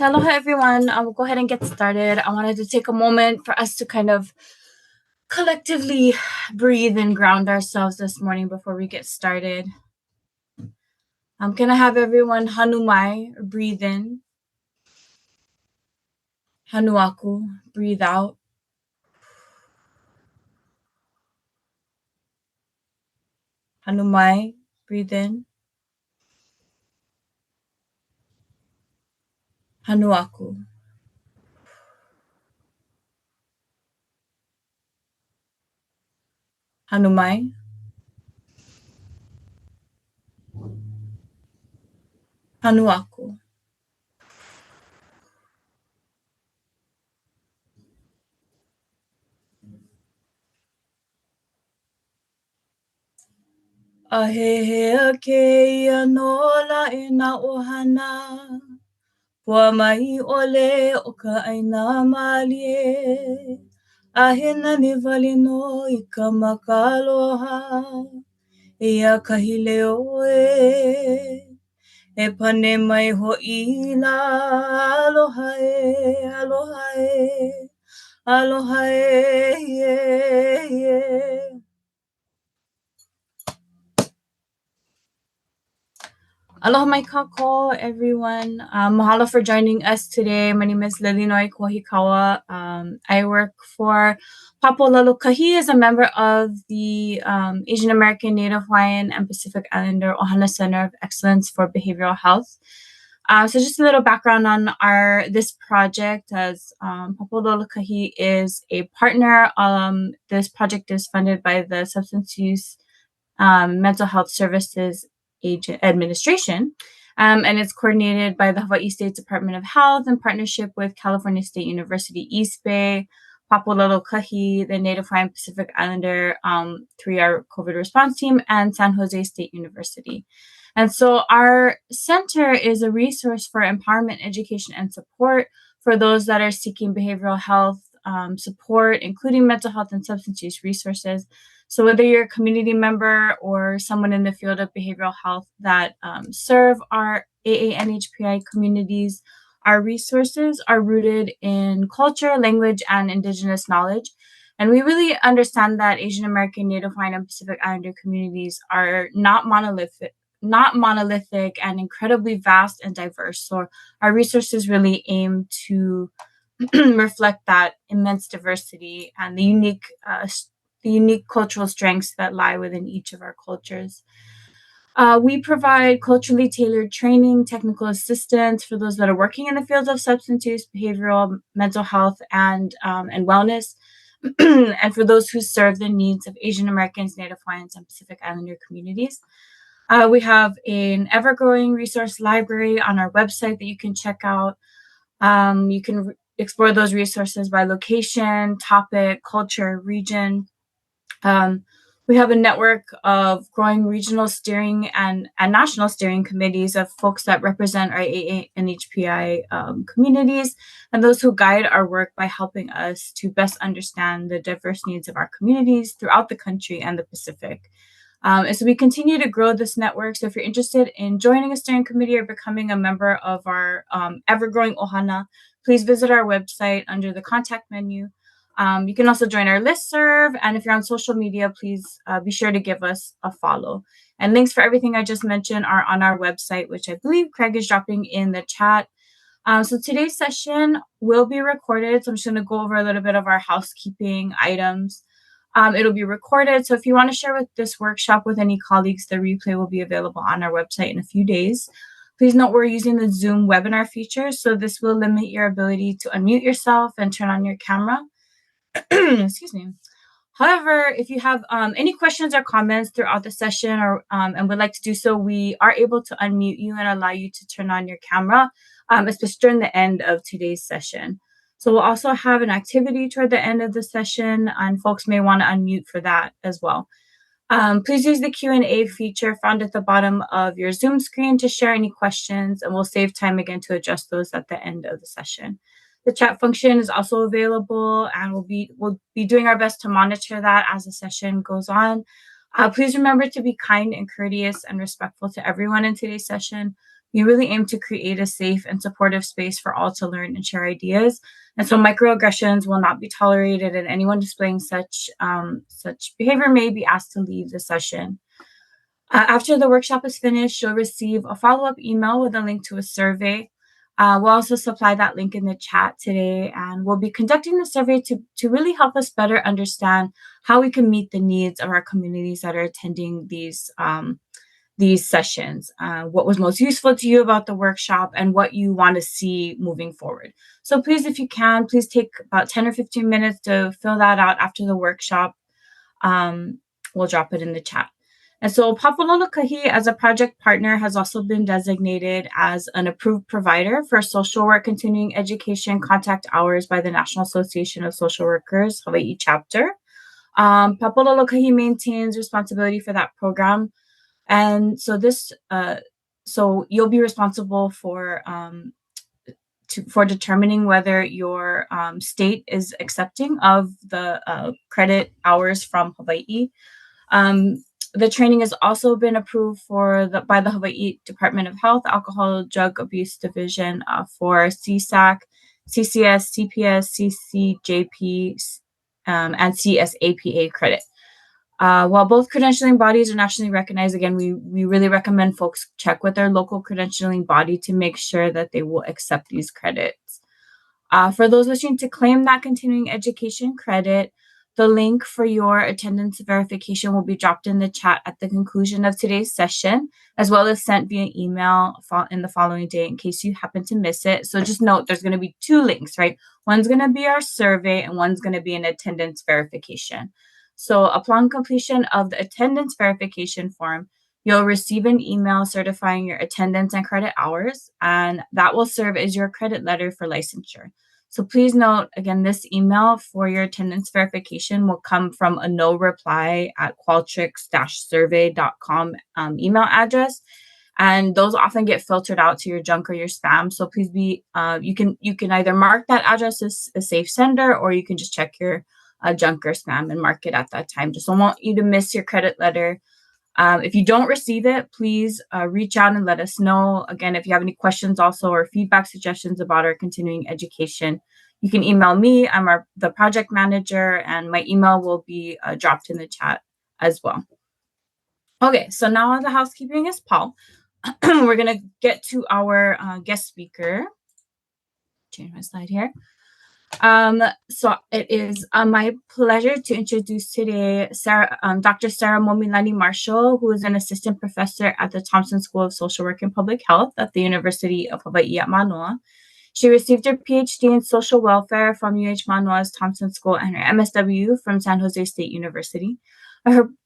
Aloha, everyone. We'll go ahead and get started. I wanted to take a moment for us to kind of collectively breathe and ground ourselves this morning before we get started. I'm going to have everyone hanumai, breathe in. Hanuaku, breathe out. Hanumai, breathe in. Hanuaku. Hanumai. Hanuaku. Ahehe keia no lae na ohana. Pua mai ole o ka aina malie. Ahena ni wali no I ka makaloha. Ia kahi leo e pane mai ho'i la aloha aloha aloha Aloha mai kako, everyone. Mahalo for joining us today. My name is Lilinoi Kohikawa. I work for Papa Ola Lōkahi as a member of the Asian American, Native Hawaiian, and Pacific Islander Ohana Center of Excellence for Behavioral Health. So just a little background on this project, as Papa Ola Lōkahi is a partner. This project is funded by the Substance Use Mental Health Services Administration, and it's coordinated by the Hawaii State Department of Health in partnership with California State University East Bay, Papa Ola Lōkahi, the Native Hawaiian Pacific Islander 3R COVID response team, and San Jose State University. And so our center is a resource for empowerment, education, and support for those that are seeking behavioral health support, including mental health and substance use resources. So whether you're a community member or someone in the field of behavioral health that serve our AANHPI communities, our resources are rooted in culture, language, and Indigenous knowledge. And we really understand that Asian American, Native Hawaiian, and Pacific Islander communities are not monolithic and incredibly vast and diverse. So our resources really aim to reflect that immense diversity and the unique cultural strengths that lie within each of our cultures. We provide culturally tailored training, technical assistance for those that are working in the fields of substance use, behavioral, mental health, and wellness, and for those who serve the needs of Asian Americans, Native Hawaiians, and Pacific Islander communities. We have an ever-growing resource library on our website that you can check out. You can explore those resources by location, topic, culture, region. We have a network of growing regional steering and national steering committees of folks that represent our AANHPI communities and those who guide our work by helping us to best understand the diverse needs of our communities throughout the country and the Pacific. And so we continue to grow this network. So if you're interested in joining a steering committee or becoming a member of our ever-growing Ohana, please visit our website under the contact menu. You can also join our listserv. And if you're on social media, please be sure to give us a follow. And links for everything I just mentioned are on our website, which I believe Craig is dropping in the chat. So today's session will be recorded. So I'm just going to go over a little bit of our housekeeping items. It'll be recorded. So if you want to share with this workshop with any colleagues, the replay will be available on our website in a few days. Please note we're using the Zoom webinar feature, so this will limit your ability to unmute yourself and turn on your camera. Excuse me. However, if you have any questions or comments throughout the session or and would like to do so, we are able to unmute you and allow you to turn on your camera, especially during the end of today's session. So we'll also have an activity toward the end of the session, and folks may want to unmute for that as well. Please use the Q&A feature found at the bottom of your Zoom screen to share any questions, and we'll save time again to address those at the end of the session. The chat function is also available, and we'll be doing our best to monitor that as the session goes on. Please remember to be kind and courteous and respectful to everyone in today's session. we really aim to create a safe and supportive space for all to learn and share ideas. And so microaggressions will not be tolerated, and anyone displaying such behavior may be asked to leave the session. After the workshop is finished, you'll receive a follow-up email with a link to a survey. We'll also supply that link in the chat today, and we'll be conducting the survey to really help us better understand how we can meet the needs of our communities that are attending these sessions. What was most useful to you about the workshop and what you want to see moving forward. So please, if you can, please take about 10 or 15 minutes to fill that out after the workshop. We'll drop it in the chat. And so Papa Ola Lōkahi, as a project partner, has also been designated as an approved provider for social work continuing education contact hours by the National Association of Social Workers, Hawaii chapter. Papa Ola Lōkahi maintains responsibility for that program. And so so you'll be responsible for determining whether your state is accepting of the credit hours from Hawaii. The training has also been approved by the Hawaii Department of Health, Alcohol, Drug Abuse Division for CSAC, CCS, CPS, CCJP, and CSAPA credit. While both credentialing bodies are nationally recognized, again, we really recommend folks check with their local credentialing body to make sure that they will accept these credits. For those wishing to claim that continuing education credit, the link for your attendance verification will be dropped in the chat at the conclusion of today's session, as well as sent via email in the following day in case you happen to miss it. So just note there's going to be two links, right? One's going to be our survey and one's going to be an attendance verification. So upon completion of the attendance verification form, you'll receive an email certifying your attendance and credit hours, and that will serve as your credit letter for licensure. So please note, again, this email for your attendance verification will come from a no reply at qualtrics-survey.com email address. And those often get filtered out to your junk or your spam. So please you can either mark that address as a safe sender, or you can just check your junk or spam and mark it at that time. Just don't want you to miss your credit letter. If you don't receive it, please reach out and let us know. Again, if you have any questions also or feedback suggestions about our continuing education, you can email me. I'm the project manager, and my email will be dropped in the chat as well. Okay, so now the housekeeping is Paul. We're going to get to our guest speaker. Change my slide here. So it is my pleasure to introduce today Dr. Sarah Momilani Marshall, who is an assistant professor at the Thompson School of Social Work and Public Health at the University of Hawaii at Manoa. She received her PhD in social welfare from UH Manoa's Thompson School and her MSW from San Jose State University.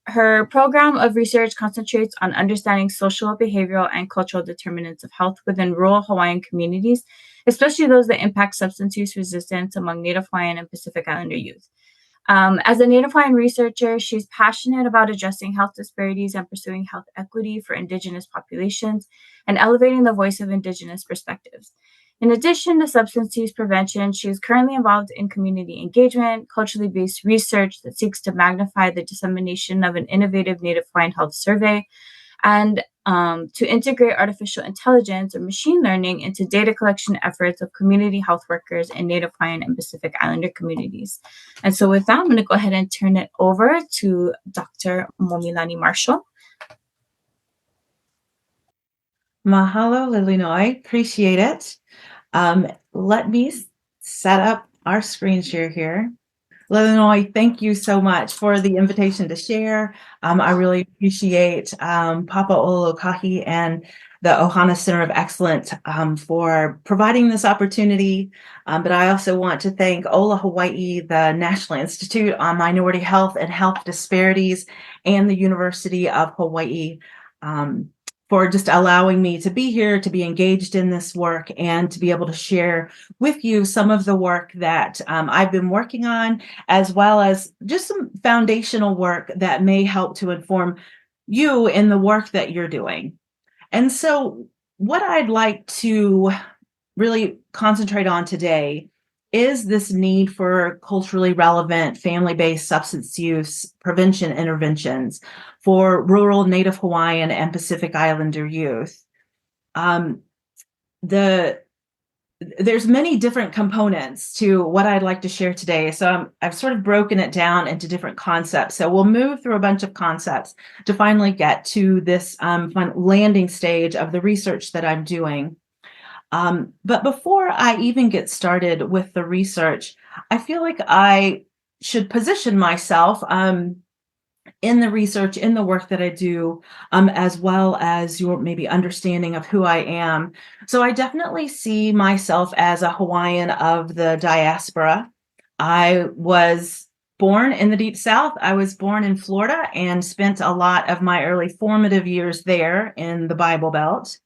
Her program of research concentrates on understanding social, behavioral, and cultural determinants of health within rural Hawaiian communities, especially those that impact substance use resistance among Native Hawaiian and Pacific Islander youth. As a Native Hawaiian researcher, she's passionate about addressing health disparities and pursuing health equity for Indigenous populations and elevating the voice of Indigenous perspectives. In addition to substance use prevention, she is currently involved in community engagement, culturally based research that seeks to magnify the dissemination of an innovative Native Hawaiian health survey, and to integrate artificial intelligence or machine learning into data collection efforts of community health workers in Native Hawaiian and Pacific Islander communities. And so with that, I'm going to go ahead and turn it over to Dr. Momilani Marshall. Mahalo, Lilinoi. Appreciate it. Let me set up our screen share here. Lilinoi, thank you so much for the invitation to share. I really appreciate Papa Ola Lōkahi and the Ohana Center of Excellence for providing this opportunity. But I also want to thank Ola Hawaii, the National Institute on Minority Health and Health Disparities, and the University of Hawaii for just allowing me to be here, to be engaged in this work, and to be able to share with you some of the work that I've been working on, as well as just some foundational work that may help to inform you in the work that you're doing. And so what I'd like to really concentrate on today is this need for culturally relevant family-based substance use prevention interventions for rural Native Hawaiian and Pacific Islander youth. Um, there's many different components to what I'd like to share today. So I've sort of broken it down into different concepts. So we'll move through a bunch of concepts to finally get to this fun landing stage of the research that I'm doing. But before I even get started with the research, I feel like I should position myself in the research, in the work that I do, as well as your maybe understanding of who I am. So I definitely see myself as a Hawaiian of the diaspora. I was born in the Deep South. I was born in Florida and spent a lot of my early formative years there in the Bible Belt.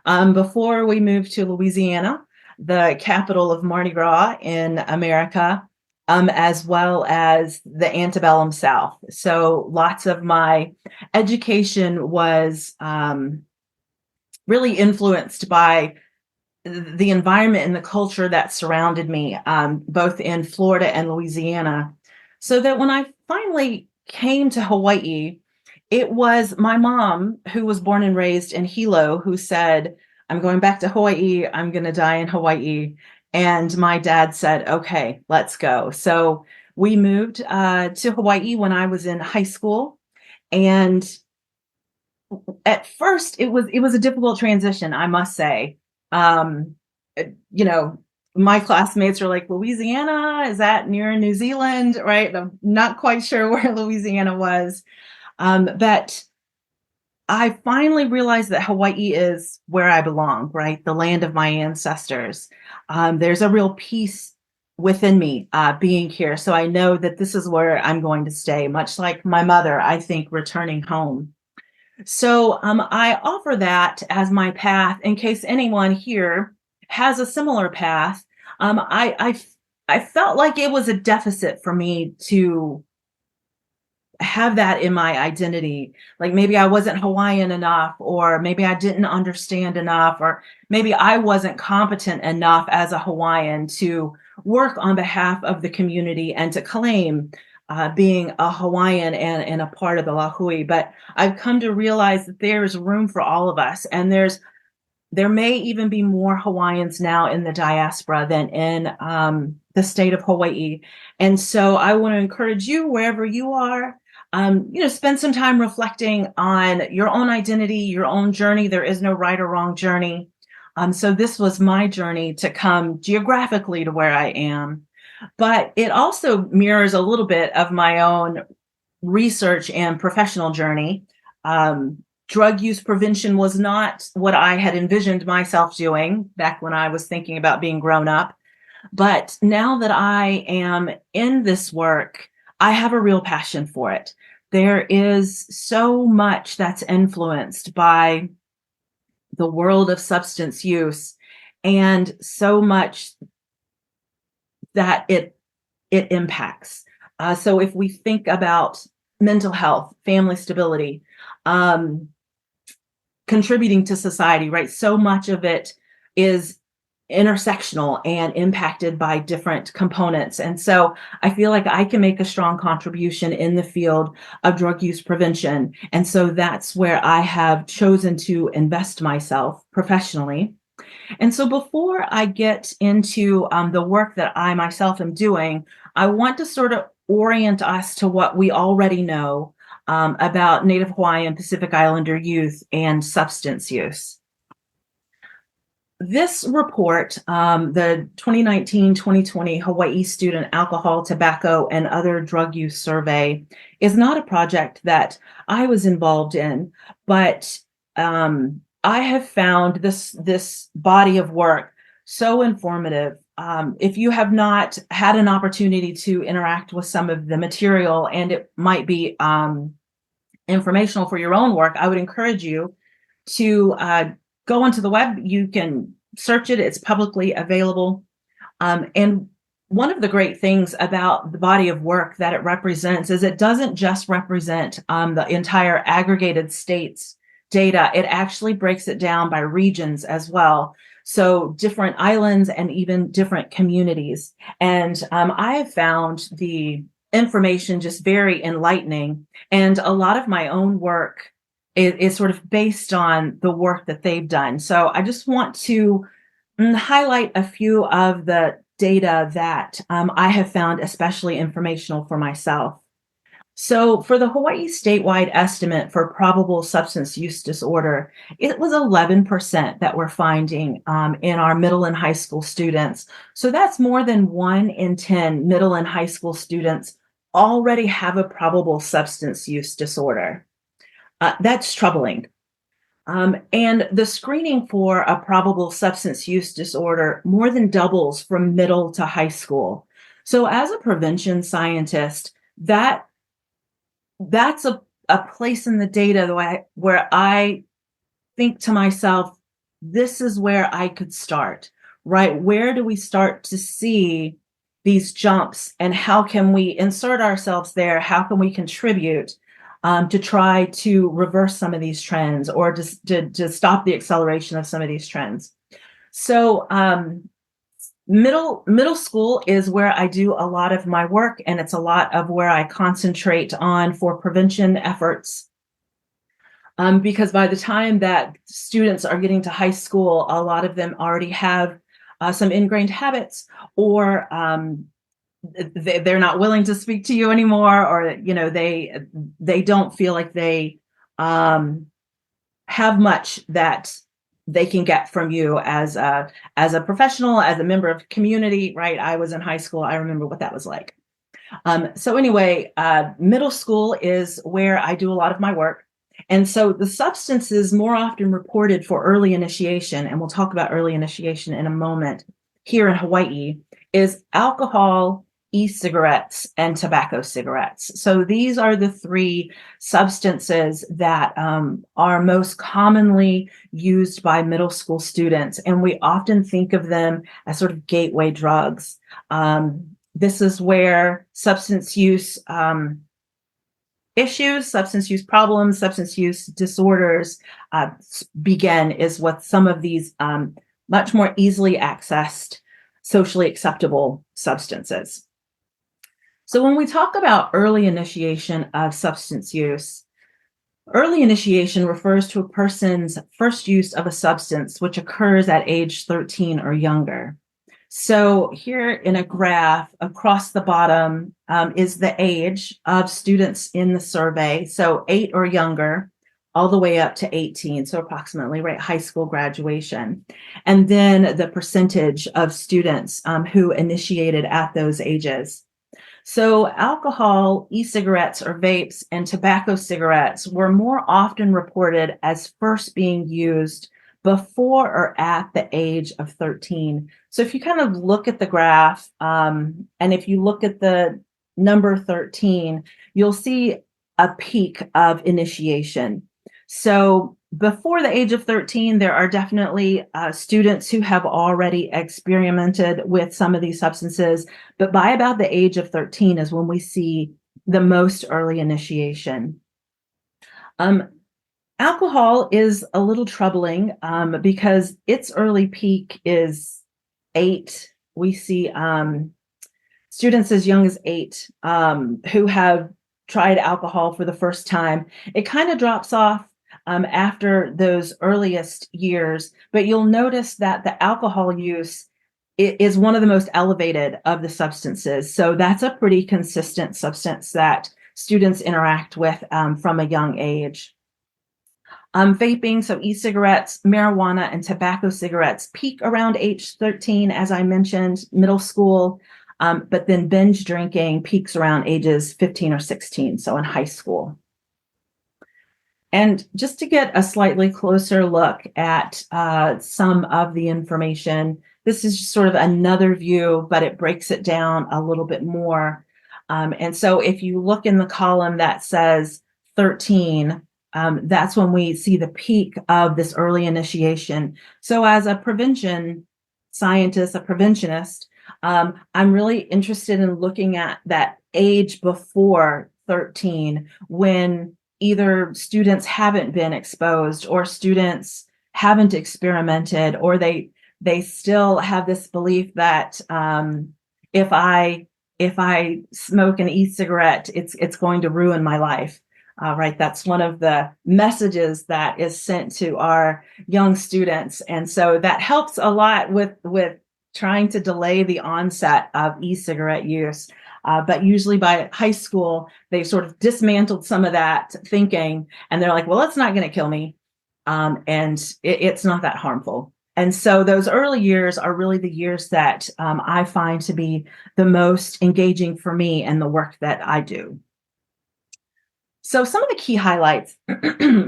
Before we moved to Louisiana, the capital of Mardi Gras in America, as well as the antebellum South. So lots of my education was really influenced by the environment and the culture that surrounded me, both in Florida and Louisiana. So that when I finally came to Hawaii, it was my mom, who was born and raised in Hilo, who said, I'm going back to Hawaii. I'm going to die in Hawaii. And my dad said, okay, let's go. So we moved to Hawaii when I was in high school. And at first it was a difficult transition, I must say. Um, you know, my classmates were like, Louisiana, is that near New Zealand? Right. I'm not quite sure where Louisiana was. But I finally realized that Hawaii is where I belong, right? The land of my ancestors. There's a real peace within me being here. So I know that this is where I'm going to stay, much like my mother, I think, returning home. So I offer that as my path in case anyone here has a similar path. I felt like it was a deficit for me to have that in my identity. Like maybe I wasn't Hawaiian enough, or maybe I didn't understand enough, or maybe I wasn't competent enough as a Hawaiian to work on behalf of the community and to claim being a Hawaiian and a part of the Lahui. But I've come to realize that there's room for all of us, and there may even be more Hawaiians now in the diaspora than in the state of Hawaii. And so I want to encourage you, wherever you are, spend some time reflecting on your own identity, your own journey. There is no right or wrong journey. So this was my journey to come geographically to where I am. But it also mirrors a little bit of my own research and professional journey. Drug use prevention was not what I had envisioned myself doing back when I was thinking about being grown up. But now that I am in this work, I have a real passion for it. There is so much that's influenced by the world of substance use, and so much that it impacts. So if we think about mental health, family stability, contributing to society, right? So much of it is intersectional and impacted by different components. And so I feel like I can make a strong contribution in the field of drug use prevention. And so that's where I have chosen to invest myself professionally. And so before I get into the work that I myself am doing, I want to sort of orient us to what we already know about Native Hawaiian Pacific Islander youth and substance use. This report, the 2019-2020 Hawaii Student Alcohol, Tobacco, and Other Drug Use Survey, is not a project that I was involved in, but I have found this body of work so informative. If you have not had an opportunity to interact with some of the material, and it might be informational for your own work, I would encourage you to go onto the web. You can search it. It's publicly available. And one of the great things about the body of work that it represents is it doesn't just represent the entire aggregated state's data. It actually breaks it down by regions as well. So different islands and even different communities. And I have found the information just very enlightening. And a lot of my own work is sort of based on the work that they've done. So I just want to highlight a few of the data that I have found especially informational for myself. So for the Hawaii statewide estimate for probable substance use disorder, it was 11% that we're finding in our middle and high school students. So that's more than 1 in 10 middle and high school students already have a probable substance use disorder. That's troubling. And the screening for a probable substance use disorder more than doubles from middle to high school. So as a prevention scientist, that's a place in the data where I think to myself, this is where I could start, right? Where do we start to see these jumps, and how can we insert ourselves there? How can we contribute to try to reverse some of these trends, or to stop the acceleration of some of these trends? So middle school is where I do a lot of my work, and it's a lot of where I concentrate on for prevention efforts. Because by the time that students are getting to high school, a lot of them already have some ingrained habits, or they're not willing to speak to you anymore, or they don't feel like they have much that they can get from you as a professional, as a member of community, right? I was in high school. I remember what that was like. So anyway, middle school is where I do a lot of my work. And so the substances more often reported for early initiation, and we'll talk about early initiation in a moment, here in Hawaii, is alcohol, e-cigarettes, and tobacco cigarettes. So these are the 3 substances that are most commonly used by middle school students, and we often think of them as sort of gateway drugs. This is where substance use issues, substance use problems, substance use disorders begin, is what some of these much more easily accessed, socially acceptable substances. So when we talk about early initiation of substance use, early initiation refers to a person's first use of a substance, which occurs at age 13 or younger. So here in a graph across the bottom is the age of students in the survey. So 8 or younger, all the way up to 18. So approximately, right, high school graduation. And then the percentage of students who initiated at those ages. So alcohol, e-cigarettes or vapes, and tobacco cigarettes were more often reported as first being used before or at the age of 13. So if you kind of look at the graph, and if you look at the number 13, you'll see a peak of initiation. So before the age of 13, there are definitely students who have already experimented with some of these substances, but by about the age of 13 is when we see the most early initiation. Alcohol is a little troubling because its early peak is 8. We see students as young as 8 who have tried alcohol for the first time. It kind of drops off after those earliest years, but you'll notice that the alcohol use is one of the most elevated of the substances. So that's a pretty consistent substance that students interact with from a young age. Vaping, so e-cigarettes, marijuana, and tobacco cigarettes peak around age 13, as I mentioned, middle school, but then binge drinking peaks around ages 15 or 16, so in high school. And just to get a slightly closer look at some of the information, this is just sort of another view, but it breaks it down a little bit more. And so if you look in the column that says 13, that's when we see the peak of this early initiation. So as a prevention scientist, a preventionist, I'm really interested in looking at that age before 13, when either students haven't been exposed, or students haven't experimented, or they still have this belief that if I smoke an e-cigarette, it's going to ruin my life. right? That's one of the messages that is sent to our young students. And so that helps a lot with trying to delay the onset of e-cigarette use. But usually by high school, they've sort of dismantled some of that thinking, and they're like, well, it's not going to kill me. And it's not that harmful. And so those early years are really the years that I find to be the most engaging for me and the work that I do. So some of the key highlights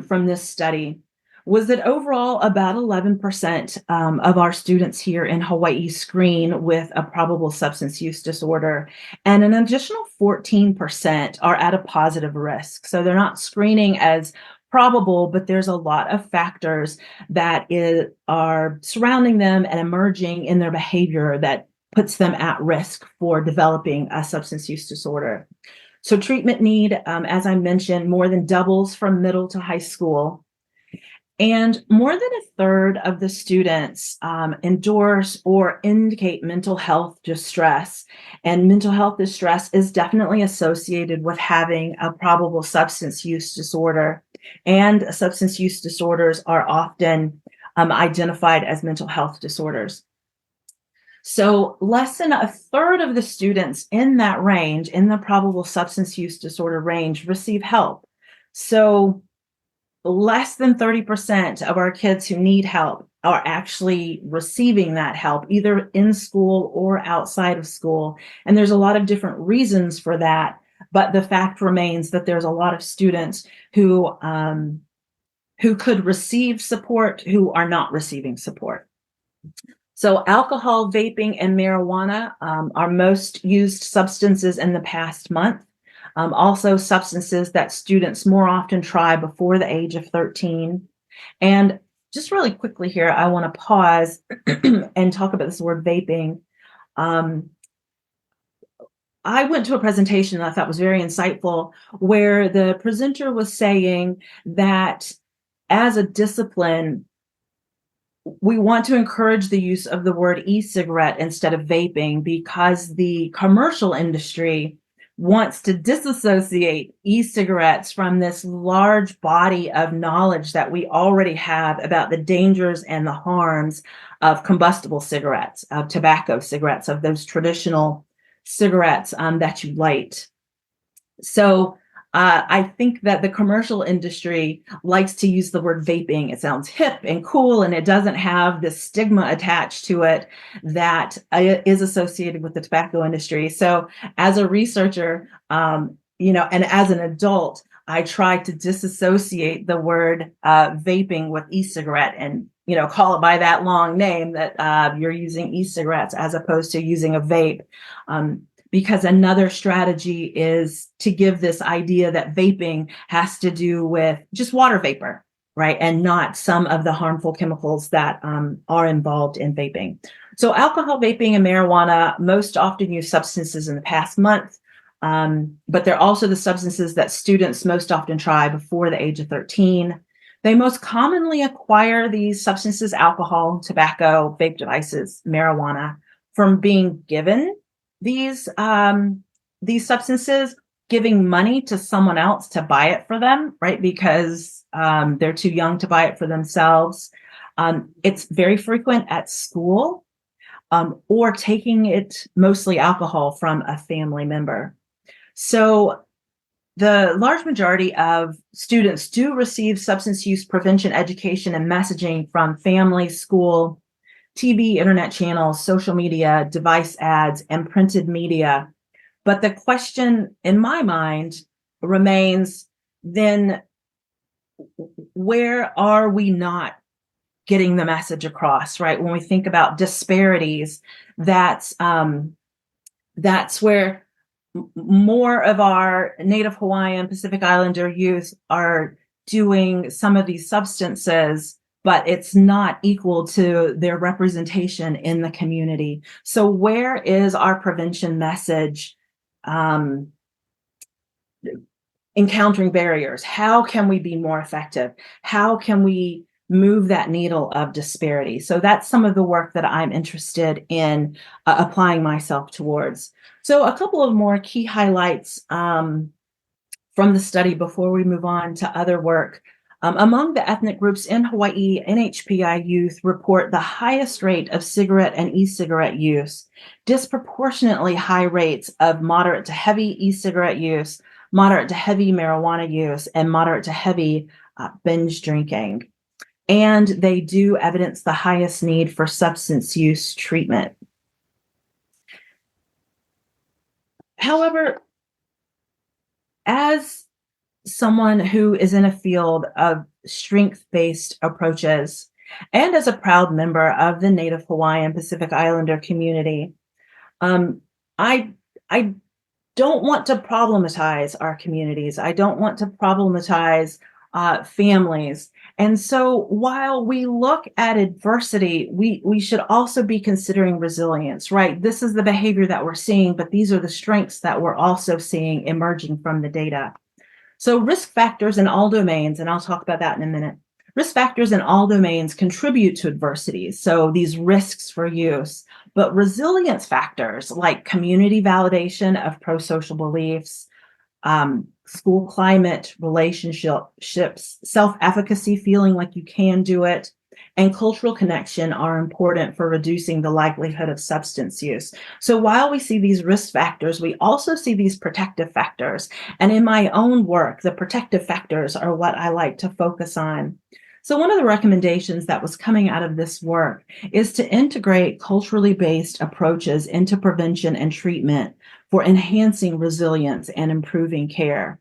from this study was that overall about 11% of our students here in Hawaii screen with a probable substance use disorder, and an additional 14% are at a positive risk. So they're not screening as probable, but there's a lot of factors that are surrounding them and emerging in their behavior that puts them at risk for developing a substance use disorder. So treatment need, as I mentioned, more than doubles from middle to high school. And more than a third of the students endorse or indicate mental health distress. And mental health distress is definitely associated with having a probable substance use disorder. And substance use disorders are often identified as mental health disorders. So less than a third of the students in that range, in the probable substance use disorder range, receive help. So less than 30% of our kids who need help are actually receiving that help, either in school or outside of school. And there's a lot of different reasons for that. But the fact remains that there's a lot of students who could receive support who are not receiving support. So alcohol, vaping, and marijuana are most used substances in the past month. Also substances that students more often try before the age of 13. And just really quickly here, I want to pause and talk about this word vaping. I went to a presentation that I thought was very insightful, where the presenter was saying that as a discipline, we want to encourage the use of the word e-cigarette instead of vaping, because the commercial industry wants to disassociate e-cigarettes from this large body of knowledge that we already have about the dangers and the harms of combustible cigarettes, of tobacco cigarettes, of those traditional cigarettes that you light. So I think that the commercial industry likes to use the word vaping. It sounds hip and cool, and it doesn't have the stigma attached to it that is associated with the tobacco industry. So as a researcher, and as an adult, I try to disassociate the word vaping with e-cigarette and, call it by that long name that you're using e-cigarettes as opposed to using a vape. Because another strategy is to give this idea that vaping has to do with just water vapor, right? And not some of the harmful chemicals that are involved in vaping. So alcohol, vaping, and marijuana most often use substances in the past month, but they're also the substances that students most often try before the age of 13. They most commonly acquire these substances, alcohol, tobacco, vape devices, marijuana, from being given these substances, giving money to someone else to buy it for them, right? Because they're too young to buy it for themselves. It's very frequent at school, or taking it, mostly alcohol, from a family member. So the large majority of students do receive substance use prevention education and messaging from family, school, TV, internet channels, social media, device ads, and printed media. But the question in my mind remains, then where are we not getting the message across, right? When we think about disparities, that's where more of our Native Hawaiian, Pacific Islander youth are doing some of these substances, but it's not equal to their representation in the community. So where is our prevention message encountering barriers? How can we be more effective? How can we move that needle of disparity? So that's some of the work that I'm interested in applying myself towards. So a couple of more key highlights from from the study before we move on to other work. Among the ethnic groups in Hawaii, NHPI youth report the highest rate of cigarette and e-cigarette use, disproportionately high rates of moderate to heavy e-cigarette use, moderate to heavy marijuana use, and moderate to heavy binge drinking. And they do evidence the highest need for substance use treatment. However, as someone who is in a field of strength-based approaches, and as a proud member of the Native Hawaiian Pacific Islander community, I don't want to problematize our communities. I don't want to problematize families. And so while we look at adversity, we should also be considering resilience, right? This is the behavior that we're seeing, but these are the strengths that we're also seeing emerging from the data. So risk factors in all domains, and I'll talk about that in a minute. Risk factors in all domains contribute to adversity, so these risks for use, but resilience factors like community validation of pro-social beliefs, school climate, relationships, self-efficacy, feeling like you can do it, and cultural connection are important for reducing the likelihood of substance use. So while we see these risk factors, we also see these protective factors. And in my own work, the protective factors are what I like to focus on. So one of the recommendations that was coming out of this work is to integrate culturally based approaches into prevention and treatment for enhancing resilience and improving care.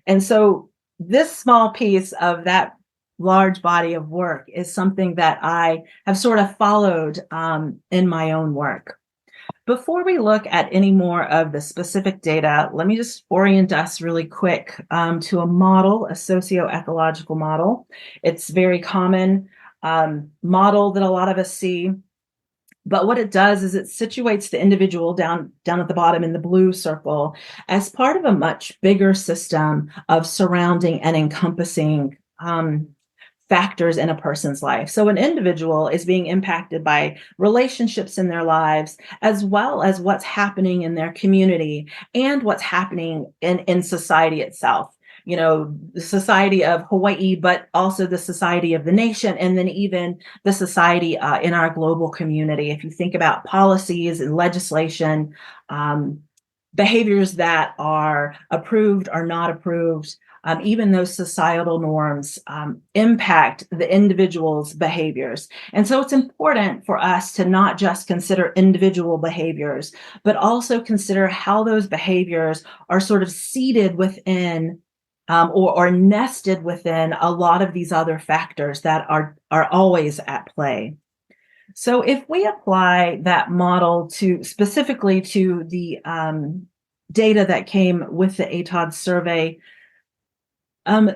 And so this small piece of that large body of work is something that I have sort of followed in my own work. Before we look at any more of the specific data, let me just orient us really quick to a model, a socio-ecological model. It's a very common model that a lot of us see. But what it does is it situates the individual down at the bottom in the blue circle as part of a much bigger system of surrounding and encompassing factors in a person's life. So an individual is being impacted by relationships in their lives, as well as what's happening in their community and what's happening in society itself. You know, the society of Hawaii, but also the society of the nation, and then even the society in our global community. If you think about policies and legislation, behaviors that are approved or not approved, even those societal norms impact the individual's behaviors. And so it's important for us to not just consider individual behaviors, but also consider how those behaviors are sort of seated within or nested within a lot of these other factors that are always at play. So if we apply that model to specifically to the data that came with the ATOD survey,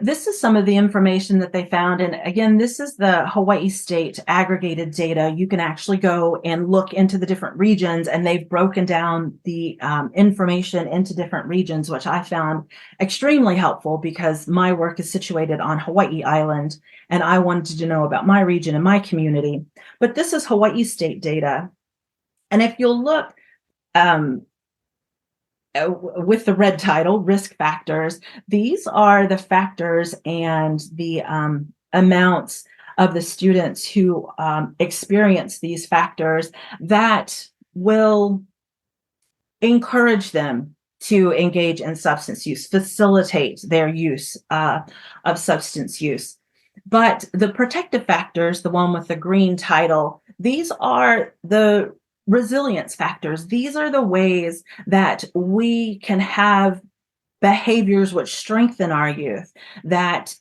this is some of the information that they found. And again, this is the Hawaii state aggregated data. You can actually go and look into the different regions, and they've broken down the information into different regions, which I found extremely helpful because my work is situated on Hawaii Island, and I wanted to know about my region and my community. But this is Hawaii state data. And if you'll look, with the red title, risk factors, these are the factors and the amounts of the students who experience these factors that will encourage them to engage in substance use, facilitate their use of substance use. But the protective factors, the one with the green title, these are the resilience factors. These are the ways that we can have behaviors which strengthen our youth, that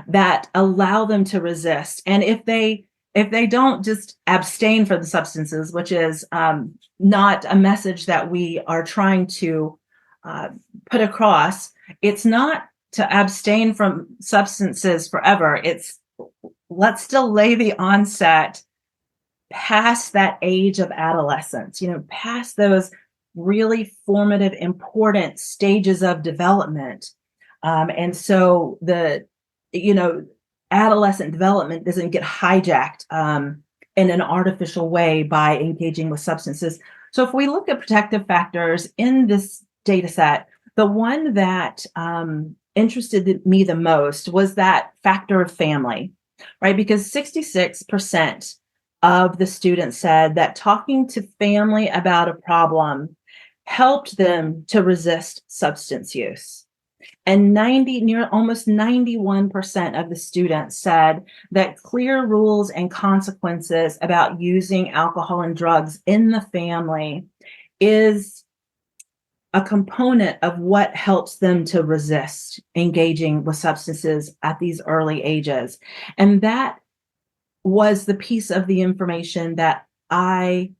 that allow them to resist. And if they don't just abstain from the substances, which is not a message that we are trying to put across, it's not to abstain from substances forever. It's let's delay the onset past that age of adolescence, past those really formative, important stages of development. And so adolescent development doesn't get hijacked in an artificial way by engaging with substances. So if we look at protective factors in this data set, The one that interested me the most was that factor of family, right? Because 66% of the students said that talking to family about a problem helped them to resist substance use. And almost 91% of the students said that clear rules and consequences about using alcohol and drugs in the family is a component of what helps them to resist engaging with substances at these early ages. And that was the piece of the information that I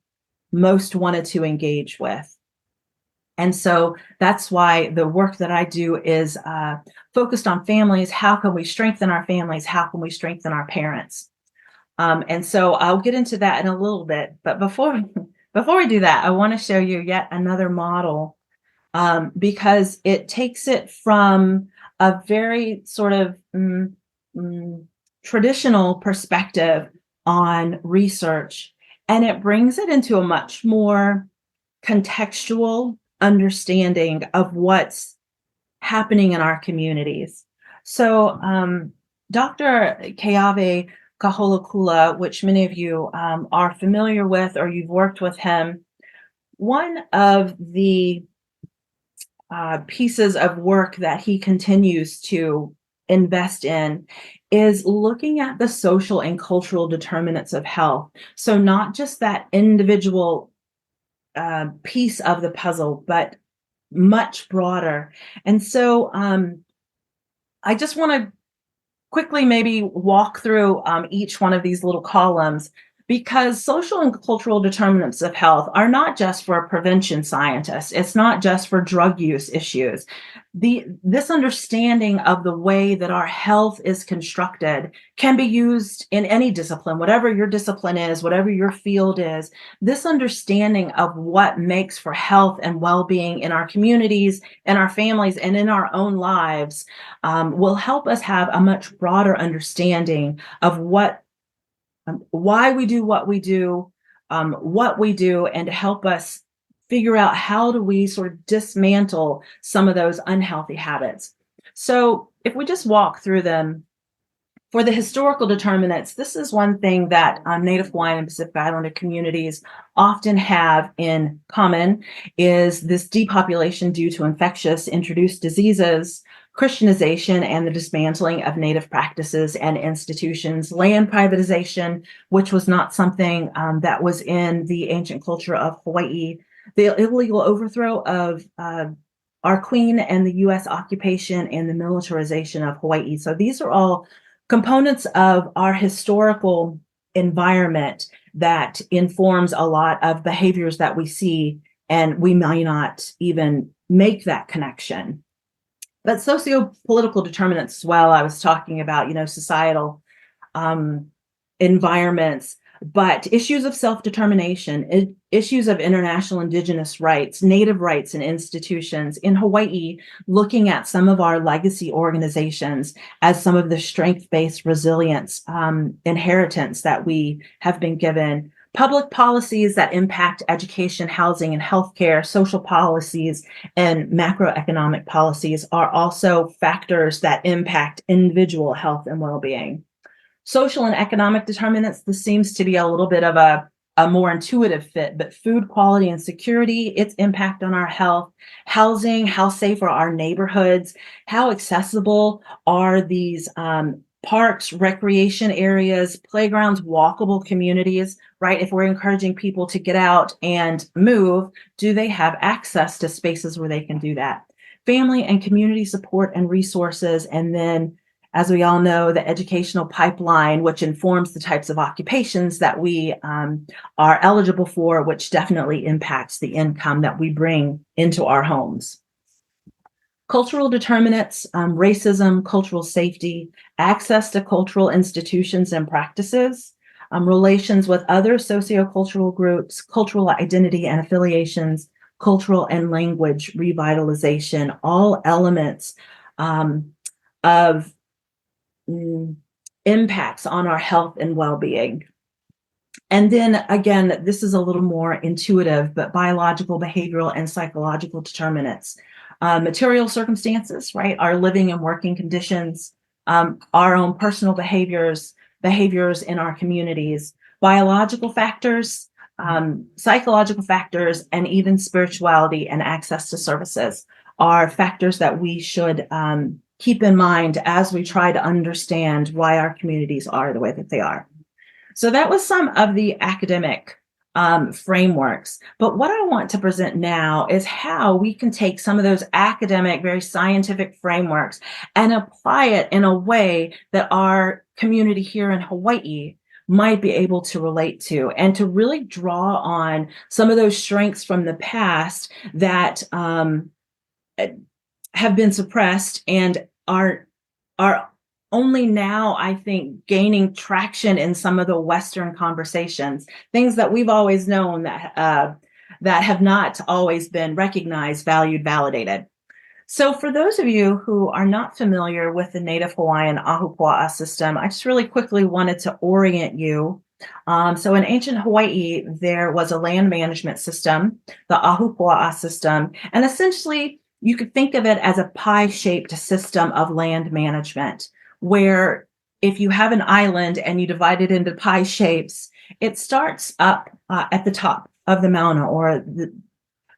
most wanted to engage with. And so that's why the work that I do is focused on families. How can we strengthen our families? How can we strengthen our parents? And so I'll get into that in a little bit. But before we do that, I want to show you yet another model, because it takes it from a very sort of traditional perspective on research, and it brings it into a much more contextual understanding of what's happening in our communities. So Dr. Keawe Kaholakula, which many of you are familiar with or you've worked with him, one of the pieces of work that he continues to invest in is looking at the social and cultural determinants of health. So not just that individual piece of the puzzle, but much broader. And so I just want to quickly maybe walk through each one of these little columns, because social and cultural determinants of health are not just for prevention scientists. It's not just for drug use issues. This understanding of the way that our health is constructed can be used in any discipline, whatever your discipline is, whatever your field is. This understanding of what makes for health and well-being in our communities, in our families, and in our own lives will help us have a much broader understanding of why we do what we do, and to help us figure out how do we sort of dismantle some of those unhealthy habits. So if we just walk through them, for the historical determinants, this is one thing that Native Hawaiian and Pacific Islander communities often have in common, is this depopulation due to infectious introduced diseases, Christianization and the dismantling of Native practices and institutions, land privatization, which was not something that was in the ancient culture of Hawaii, the illegal overthrow of our queen and the US occupation, and the militarization of Hawaii. So these are all components of our historical environment that informs a lot of behaviors that we see, and we may not even make that connection. But socio-political determinants as well. I was talking about, societal environments, but issues of self-determination, issues of international indigenous rights, Native rights and institutions. In Hawaii, looking at some of our legacy organizations as some of the strength-based resilience inheritance that we have been given. Public policies that impact education, housing, and healthcare, social policies, and macroeconomic policies are also factors that impact individual health and well-being. Social and economic determinants, this seems to be a little bit of a more intuitive fit, but food quality and security, its impact on our health, housing, how safe are our neighborhoods, how accessible are these parks, recreation areas, playgrounds, walkable communities, right? If we're encouraging people to get out and move, do they have access to spaces where they can do that? Family and community support and resources, and then, as we all know, the educational pipeline, which informs the types of occupations that we are eligible for, which definitely impacts the income that we bring into our homes. Cultural determinants, racism, cultural safety, access to cultural institutions and practices, relations with other sociocultural groups, cultural identity and affiliations, cultural and language revitalization, all elements of impacts on our health and well-being. And then again, this is a little more intuitive, but biological, behavioral, and psychological determinants. material circumstances, right? Our living and working conditions, our own personal behaviors in our communities, biological factors, psychological factors, and even spirituality and access to services are factors that we should keep in mind as we try to understand why our communities are the way that they are. So that was some of the academic frameworks. But what I want to present now is how we can take some of those academic, very scientific frameworks and apply it in a way that our community here in Hawaii might be able to relate to, and to really draw on some of those strengths from the past that have been suppressed and are only now, I think, gaining traction in some of the Western conversations, things that we've always known that have not always been recognized, valued, validated. So for those of you who are not familiar with the Native Hawaiian ahupua'a system, I just really quickly wanted to orient you. So in ancient Hawaii, there was a land management system, the ahupua'a system, and essentially you could think of it as a pie-shaped system of land management, where if you have an island and you divide it into pie shapes, it starts up at the top of the mountain, or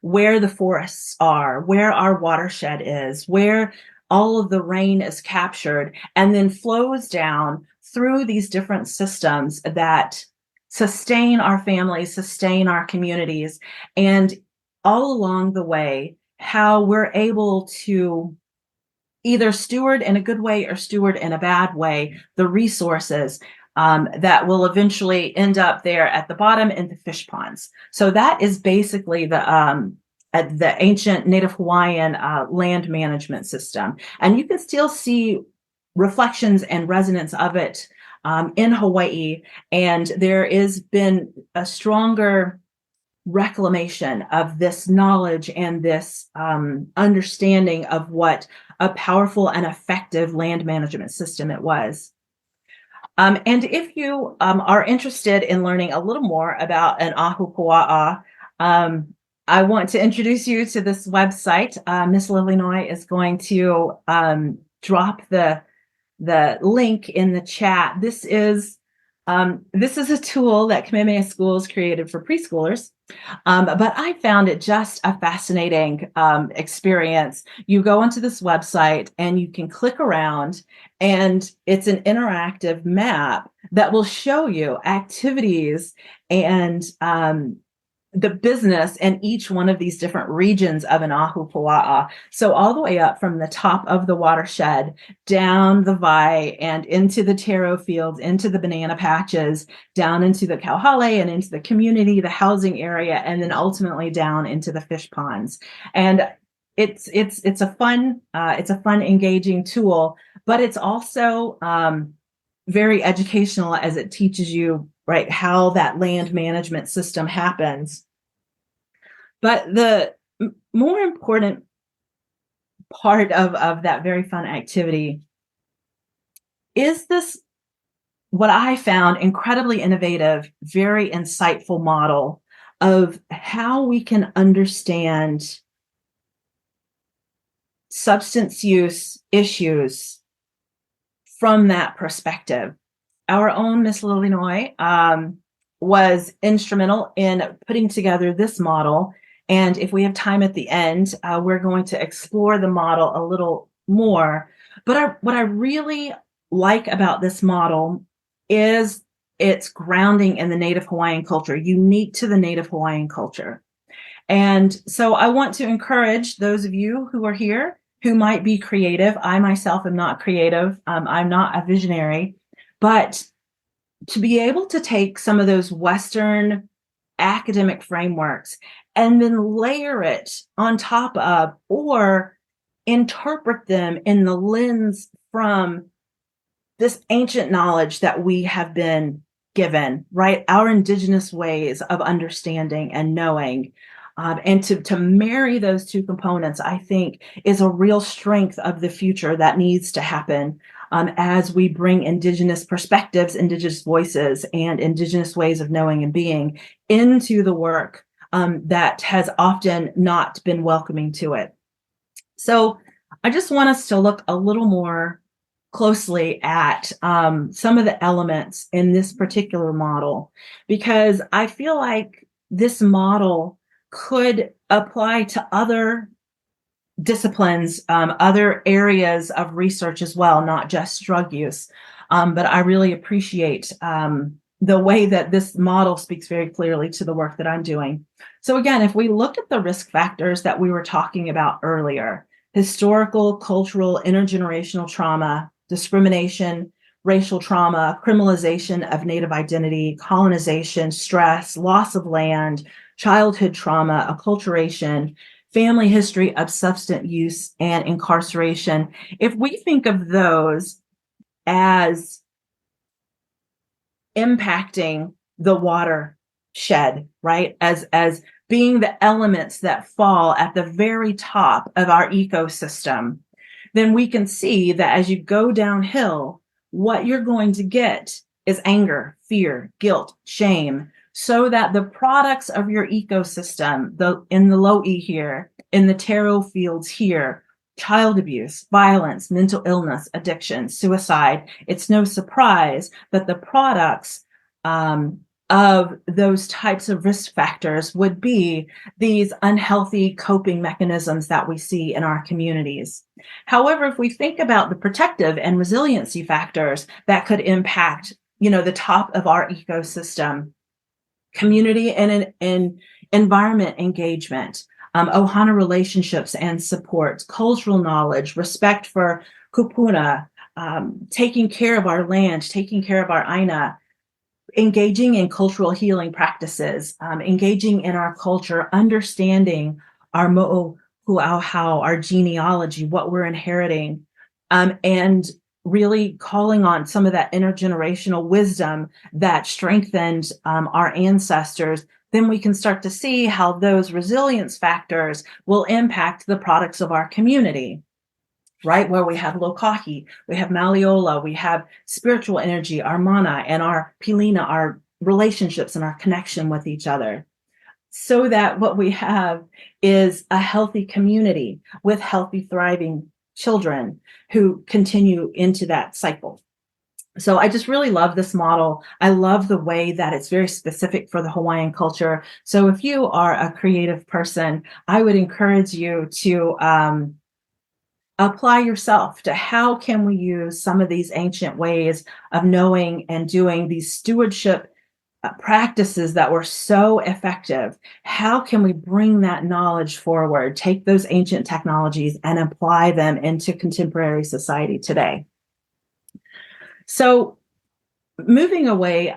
where the forests are, where our watershed is, where all of the rain is captured, and then flows down through these different systems that sustain our families, sustain our communities, and all along the way, how we're able to either steward in a good way or steward in a bad way the resources that will eventually end up there at the bottom in the fish ponds. So that is basically the ancient Native Hawaiian land management system. And you can still see reflections and resonance of it in Hawaii. And there has been a stronger reclamation of this knowledge and this understanding of what a powerful and effective land management system it was. And if you are interested in learning a little more about an ahupua'a, I want to introduce you to this website. Miss Lilinoy is going to drop the link in the chat. This is a tool that Kamehameha Schools created for preschoolers, but I found it just a fascinating experience. You go onto this website and you can click around, and it's an interactive map that will show you activities and the business in each one of these different regions of an ahupua'a. So all the way up from the top of the watershed, down the vai and into the taro fields, into the banana patches, down into the kauhale and into the community, the housing area, and then ultimately down into the fish ponds. And it's a fun, engaging tool, but it's also very educational, as it teaches you, right, how that land management system happens. But the more important part of that very fun activity is this, what I found incredibly innovative, very insightful model of how we can understand substance use issues from that perspective. Our own Miss Lilinoy was instrumental in putting together this model. And if we have time at the end, we're going to explore the model a little more. But what I really like about this model is its grounding in the Native Hawaiian culture, unique to the Native Hawaiian culture. And so I want to encourage those of you who are here who might be creative. I myself am not creative. I'm not a visionary, but to be able to take some of those Western academic frameworks and then layer it on top of, or interpret them in the lens from this ancient knowledge that we have been given, right? Our indigenous ways of understanding and knowing. And to marry those two components, I think, is a real strength of the future that needs to happen as we bring indigenous perspectives, indigenous voices, and indigenous ways of knowing and being into the work that has often not been welcoming to it. So I just want us to look a little more closely at some of the elements in this particular model, because I feel like this model could apply to other disciplines, other areas of research as well, not just drug use. But I really appreciate the way that this model speaks very clearly to the work that I'm doing. So again, if we look at the risk factors that we were talking about earlier, historical, cultural, intergenerational trauma, discrimination, racial trauma, criminalization of Native identity, colonization, stress, loss of land, childhood trauma, acculturation, family history of substance use and incarceration. If we think of those as impacting the watershed, right? As being the elements that fall at the very top of our ecosystem, then we can see that as you go downhill, what you're going to get is anger, fear, guilt, shame, so that the products of your ecosystem, in the low E here, in the taro fields here, child abuse, violence, mental illness, addiction, suicide, it's no surprise that the products of those types of risk factors would be these unhealthy coping mechanisms that we see in our communities. However, if we think about the protective and resiliency factors that could impact, the top of our ecosystem, community and environment engagement, Ohana relationships and support, cultural knowledge, respect for kupuna, taking care of our land, taking care of our aina, engaging in cultural healing practices, engaging in our culture, understanding our mo'ohuauhau, our genealogy, what we're inheriting, and really calling on some of that intergenerational wisdom that strengthened our ancestors, then we can start to see how those resilience factors will impact the products of our community. Right, where we have Lōkahi, we have Maliola, we have spiritual energy, our mana, and our pilina, our relationships and our connection with each other. So that what we have is a healthy community with healthy, thriving children who continue into that cycle. So I just really love this model. I love the way that it's very specific for the Hawaiian culture. So if you are a creative person, I would encourage you to apply yourself to how can we use some of these ancient ways of knowing and doing these stewardship practices that were so effective. How can we bring that knowledge forward, take those ancient technologies and apply them into contemporary society today? So moving away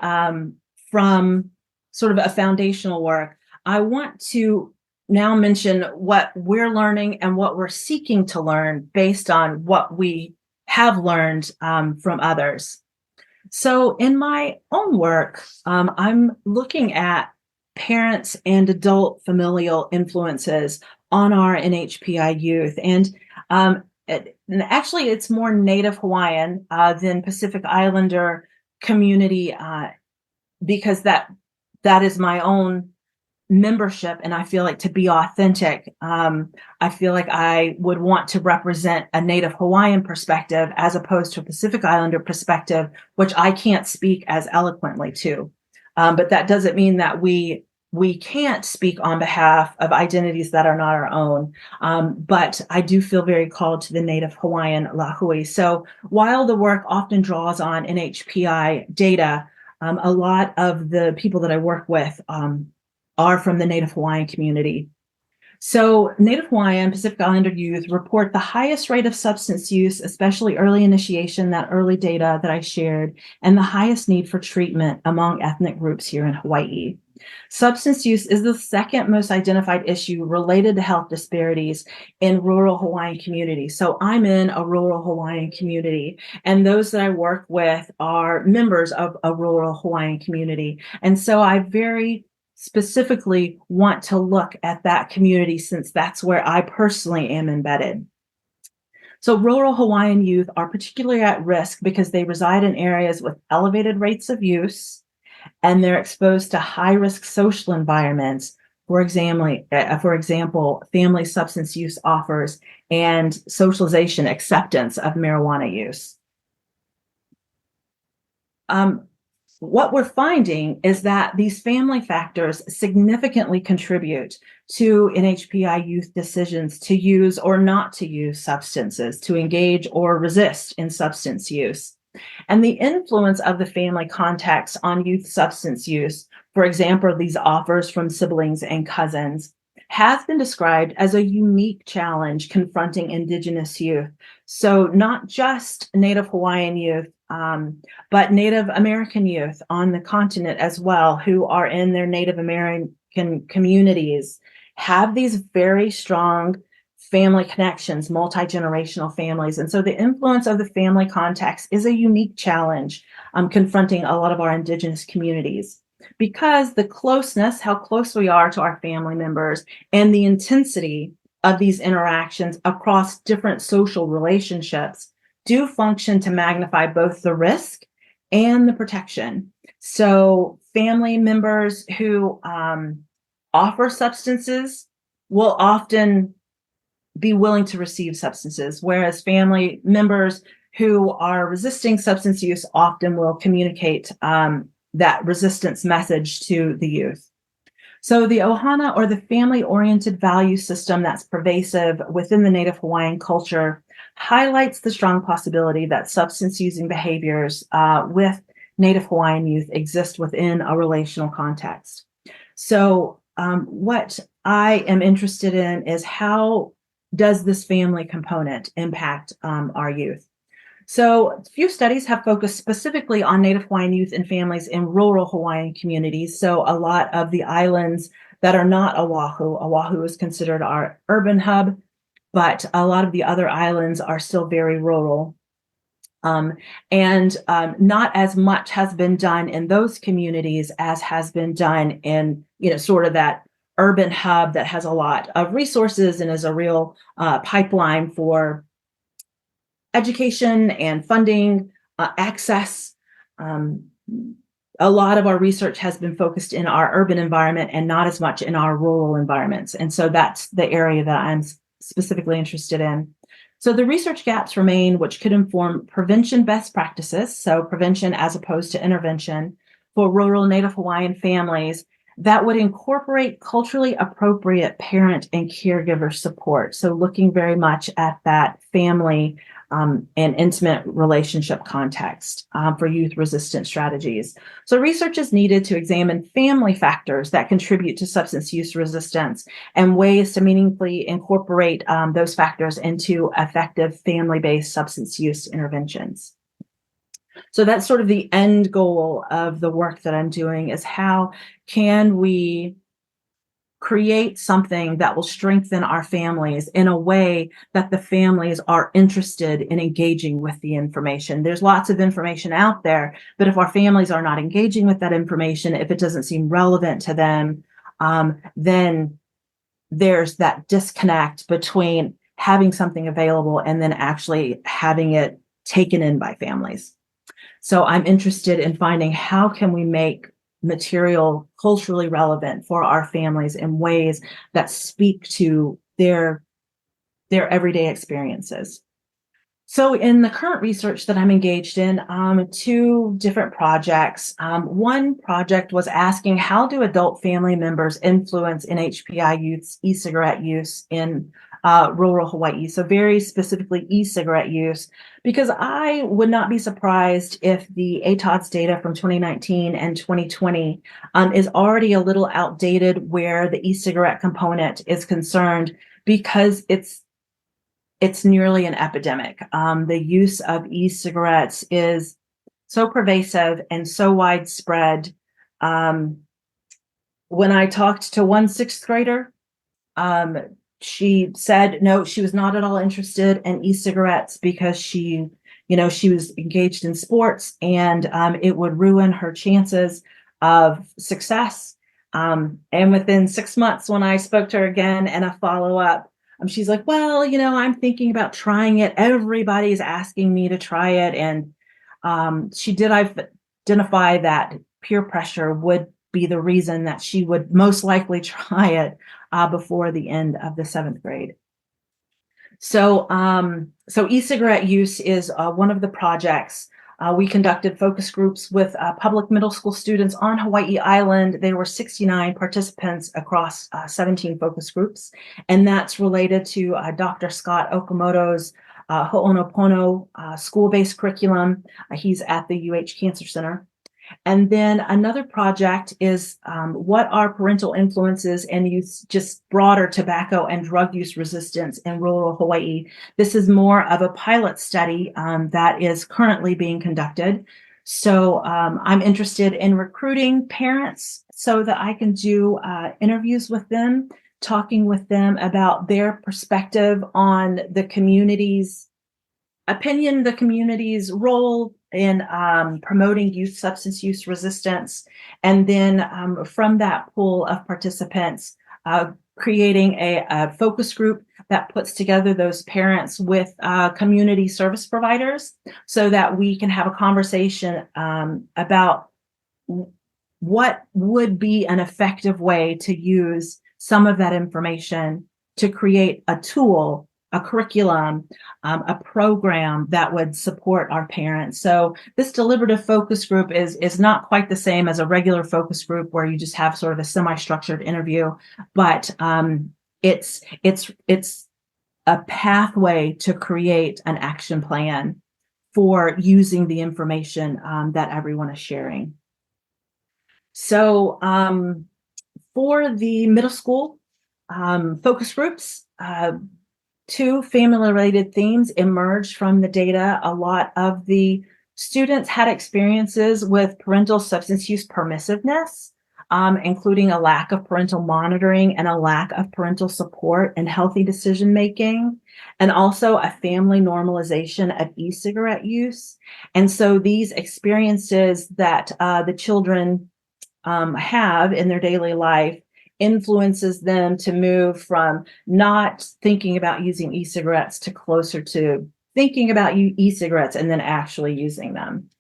from sort of a foundational work, I want to now mention what we're learning and what we're seeking to learn based on what we have learned from others. So in my own work, I'm looking at parents and adult familial influences on our NHPI youth. And actually, it's more Native Hawaiian than Pacific Islander community because that is my own membership, and I feel like to be authentic, I feel like I would want to represent a Native Hawaiian perspective as opposed to a Pacific Islander perspective, which I can't speak as eloquently to. But that doesn't mean that we can't speak on behalf of identities that are not our own. But I do feel very called to the Native Hawaiian lahui. So while the work often draws on NHPI data, a lot of the people that I work with are from the Native Hawaiian community. So Native Hawaiian Pacific Islander youth report the highest rate of substance use, especially early initiation, that early data that I shared, and the highest need for treatment among ethnic groups here in Hawaii. Substance use is the second most identified issue related to health disparities in rural Hawaiian communities. So I'm in a rural Hawaiian community, and those that I work with are members of a rural Hawaiian community. And so I very specifically want to look at that community since that's where I personally am embedded. So rural Hawaiian youth are particularly at risk because they reside in areas with elevated rates of use, and they're exposed to high-risk social environments For example, family substance use offers and socialization acceptance of marijuana use. What we're finding is that these family factors significantly contribute to NHPI youth decisions to use or not to use substances, to engage or resist in substance use. And the influence of the family context on youth substance use, for example, these offers from siblings and cousins, has been described as a unique challenge confronting Indigenous youth. So not just Native Hawaiian youth, but Native American youth on the continent as well, who are in their Native American communities, have these very strong family connections, multi-generational families. And so the influence of the family context is a unique challenge confronting a lot of our Indigenous communities, because the closeness, how close we are to our family members, and the intensity of these interactions across different social relationships do function to magnify both the risk and the protection. So family members who offer substances will often be willing to receive substances, whereas family members who are resisting substance use often will communicate that resistance message to the youth. So the Ohana, or the family-oriented value system that's pervasive within the Native Hawaiian culture, highlights the strong possibility that substance-using behaviors with Native Hawaiian youth exist within a relational context. So what I am interested in is, how does this family component impact our youth? So a few studies have focused specifically on Native Hawaiian youth and families in rural Hawaiian communities. So a lot of the islands that are not Oahu is considered our urban hub, but a lot of the other islands are still very rural. Not as much has been done in those communities as has been done in, sort of that urban hub that has a lot of resources and is a real pipeline for education and funding, access. A lot of our research has been focused in our urban environment and not as much in our rural environments. And so that's the area that I'm specifically interested in. So the research gaps remain, which could inform prevention best practices, so prevention as opposed to intervention, for rural Native Hawaiian families that would incorporate culturally appropriate parent and caregiver support. So looking very much at that family and intimate relationship context for youth-resistant strategies. So research is needed to examine family factors that contribute to substance use resistance and ways to meaningfully incorporate those factors into effective family-based substance use interventions. So that's sort of the end goal of the work that I'm doing, is how can we create something that will strengthen our families in a way that the families are interested in engaging with the information. There's lots of information out there, but if our families are not engaging with that information, if it doesn't seem relevant to them, then there's that disconnect between having something available and then actually having it taken in by families. So I'm interested in finding, how can we make material culturally relevant for our families in ways that speak to their everyday experiences. So in the current research that I'm engaged in, two different projects. One project was asking, how do adult family members influence NHPI youth's e-cigarette use in rural Hawaii? So very specifically e-cigarette use, because I would not be surprised if the ATODS data from 2019 and 2020 is already a little outdated where the e-cigarette component is concerned, because it's nearly an epidemic. The use of e-cigarettes is so pervasive and so widespread. When I talked to one sixth grader, she said, no, she was not at all interested in e-cigarettes because she was engaged in sports and it would ruin her chances of success. And within 6 months, when I spoke to her again and a follow-up, she's like, well, I'm thinking about trying it. Everybody's asking me to try it. And she did identify that peer pressure would be the reason that she would most likely try it before the end of the 7th grade. So, e-cigarette use is one of the projects. We conducted focus groups with public middle school students on Hawaii Island. There were 69 participants across 17 focus groups, and that's related to Dr. Scott Okamoto's Ho'onopono school-based curriculum. He's at the UH Cancer Center. And then another project is what are parental influences and use, just broader tobacco and drug use resistance in rural Hawaii. This is more of a pilot study that is currently being conducted. So I'm interested in recruiting parents so that I can do interviews with them, talking with them about their perspective on the community's opinion, the community's role in promoting youth substance use resistance, and then from that pool of participants, creating a focus group that puts together those parents with community service providers so that we can have a conversation about what would be an effective way to use some of that information to create a tool, a curriculum, a program that would support our parents. So this deliberative focus group is not quite the same as a regular focus group where you just have sort of a semi-structured interview, but it's a pathway to create an action plan for using the information that everyone is sharing. So for the middle school focus groups, 2 family-related themes emerged from the data. A lot of the students had experiences with parental substance use permissiveness, including a lack of parental monitoring and a lack of parental support and healthy decision-making, and also a family normalization of e-cigarette use. And so these experiences that the children have in their daily life influences them to move from not thinking about using e-cigarettes to closer to thinking about e-cigarettes and then actually using them.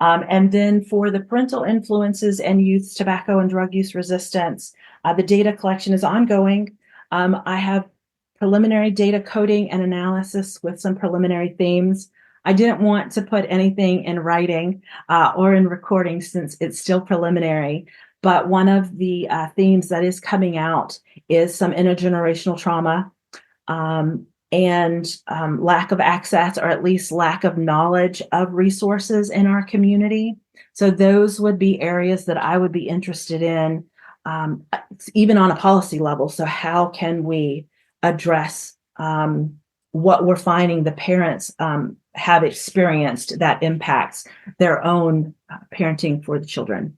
And then for the parental influences and youth tobacco and drug use resistance, the data collection is ongoing. I have preliminary data coding and analysis with some preliminary themes. I didn't want to put anything in writing or in recording since it's still preliminary. But one of the themes that is coming out is some intergenerational trauma and lack of access, or at least lack of knowledge of resources in our community. So those would be areas that I would be interested in, even on a policy level. So how can we address what we're finding the parents have experienced that impacts their own parenting for the children?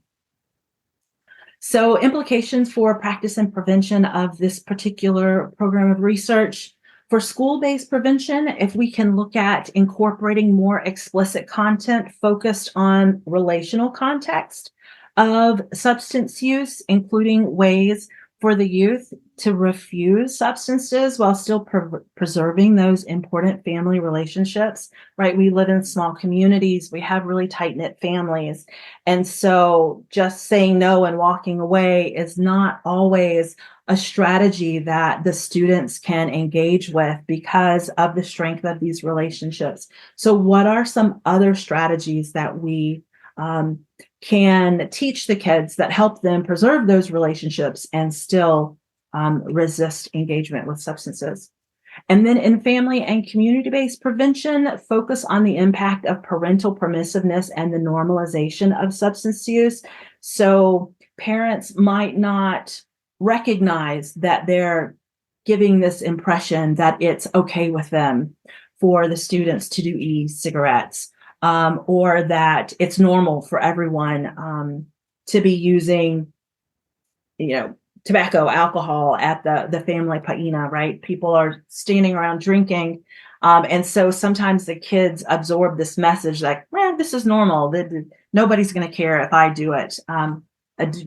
So implications for practice and prevention of this particular program of research. For school-based prevention, if we can look at incorporating more explicit content focused on relational context of substance use, including ways for the youth to refuse substances while still preserving those important family relationships, right? We live in small communities. We have really tight-knit families. And so just saying no and walking away is not always a strategy that the students can engage with because of the strength of these relationships. So what are some other strategies that we can teach the kids that help them preserve those relationships and still resist engagement with substances? And then in family and community-based prevention, focus on the impact of parental permissiveness and the normalization of substance use. So parents might not recognize that they're giving this impression that it's okay with them for the students to do e-cigarettes, or that it's normal for everyone to be using, tobacco, alcohol at the family paina, right? People are standing around drinking. And so sometimes the kids absorb this message like, this is normal. Nobody's going to care if I do it.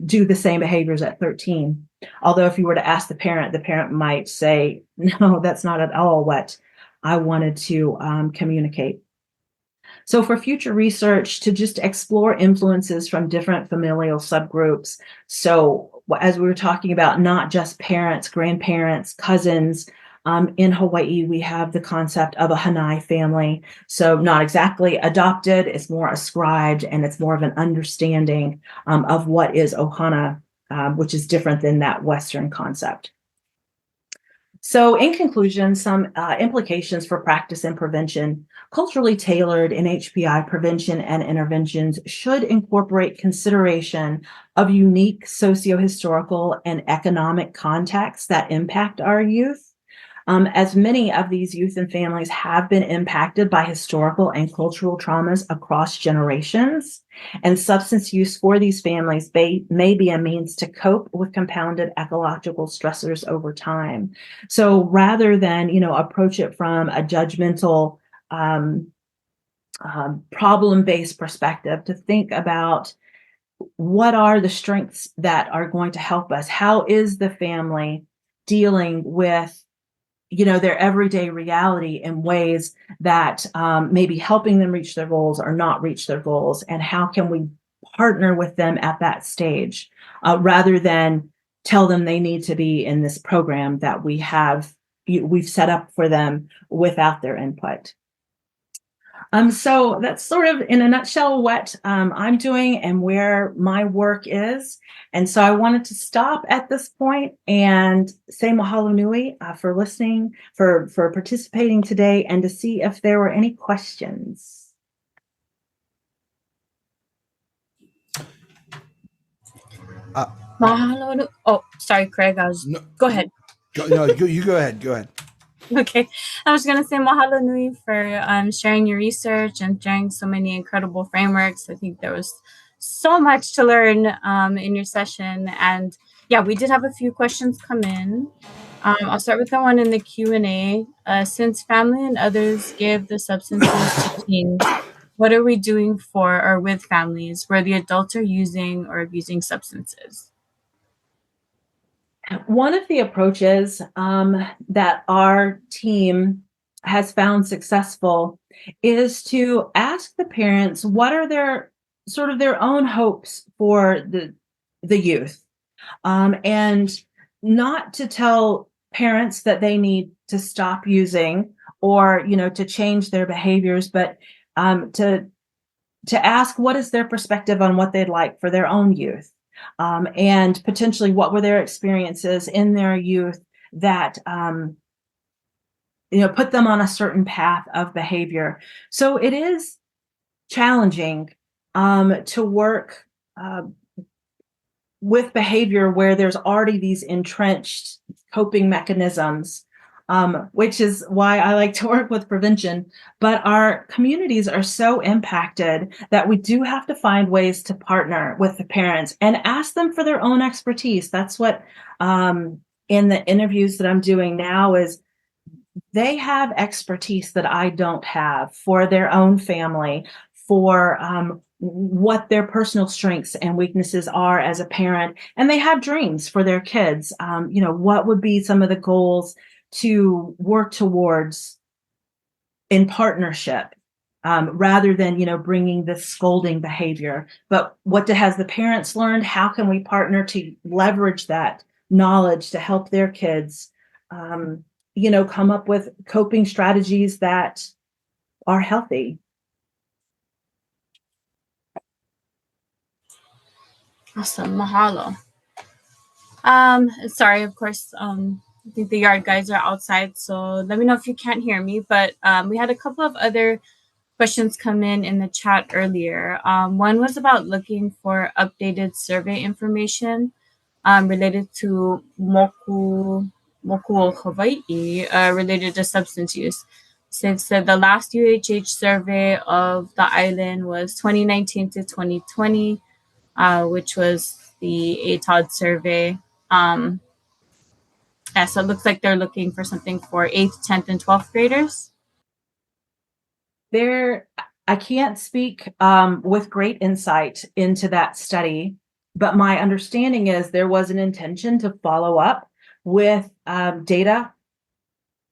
Do the same behaviors at 13. Although if you were to ask the parent might say, no, that's not at all what I wanted to communicate. So for future research, to just explore influences from different familial subgroups. So as we were talking about, not just parents, grandparents, cousins. In Hawaii, we have the concept of a Hanai family. So not exactly adopted, it's more ascribed, and it's more of an understanding of what is Ohana, which is different than that Western concept. So in conclusion, some implications for practice and prevention. Culturally tailored NHPI prevention and interventions should incorporate consideration of unique socio-historical and economic contexts that impact our youth. As many of these youth and families have been impacted by historical and cultural traumas across generations, and substance use for these families may be a means to cope with compounded ecological stressors over time. So rather than, approach it from a judgmental, problem-based perspective, to think about what are the strengths that are going to help us? How is the family dealing with their everyday reality in ways that may be helping them reach their goals or not reach their goals, and how can we partner with them at that stage rather than tell them they need to be in this program that we've set up for them without their input. So that's sort of in a nutshell what I'm doing and where my work is. And so I wanted to stop at this point and say mahalo nui for listening, for participating today, and to see if there were any questions. Mahalo. Oh, sorry, Craig. Go ahead. You go ahead. Go ahead. Okay, I was going to say mahalo nui for sharing your research and sharing so many incredible frameworks. I think there was so much to learn in your session. And yeah, we did have a few questions come in. I'll start with the one in the Q&A. Since family and others give the substances to teens, what are we doing for or with families where the adults are using or abusing substances? One of the approaches that our team has found successful is to ask the parents what are their own hopes for the youth, and not to tell parents that they need to stop using or to change their behaviors, but to ask what is their perspective on what they'd like for their own youth. And potentially what were their experiences in their youth that put them on a certain path of behavior. So it is challenging to work with behavior where there's already these entrenched coping mechanisms, which is why I like to work with prevention. But our communities are so impacted that we do have to find ways to partner with the parents and ask them for their own expertise. That's what in the interviews that I'm doing now is they have expertise that I don't have for their own family, for what their personal strengths and weaknesses are as a parent, and they have dreams for their kids. What would be some of the goals to work towards in partnership, rather than bringing this scolding behavior. But what has the parents learned? How can we partner to leverage that knowledge to help their kids come up with coping strategies that are healthy? Awesome. Mahalo. Sorry, of course, I think the yard guys are outside, so let me know if you can't hear me. But we had a couple of other questions come in the chat earlier. One was about looking for updated survey information related to moku Hawaii related to substance use. So it said the last UHH survey of the island was 2019 to 2020, which was the ATOD survey. Yeah, so it looks like they're looking for something for 8th, 10th, and 12th graders. I can't speak with great insight into that study, but my understanding is there was an intention to follow up with data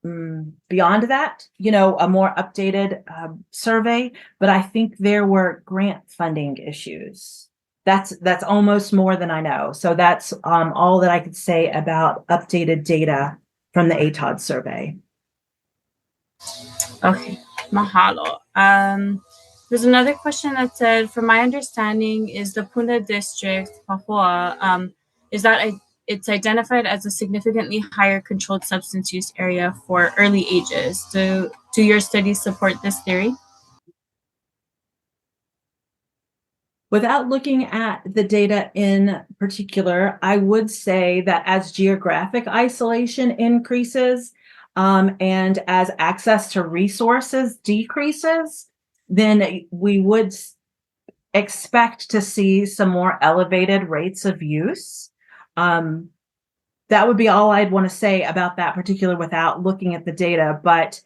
beyond that, a more updated survey, but I think there were grant funding issues. That's almost more than I know. So that's all that I could say about updated data from the ATOD survey. Okay, mahalo. There's another question that said, from my understanding, is the Puna district, Papua, is that it's identified as a significantly higher controlled substance use area for early ages. Do your studies support this theory? Without looking at the data in particular, I would say that as geographic isolation increases and as access to resources decreases, then we would expect to see some more elevated rates of use. That would be all I'd want to say about that particular without looking at the data. But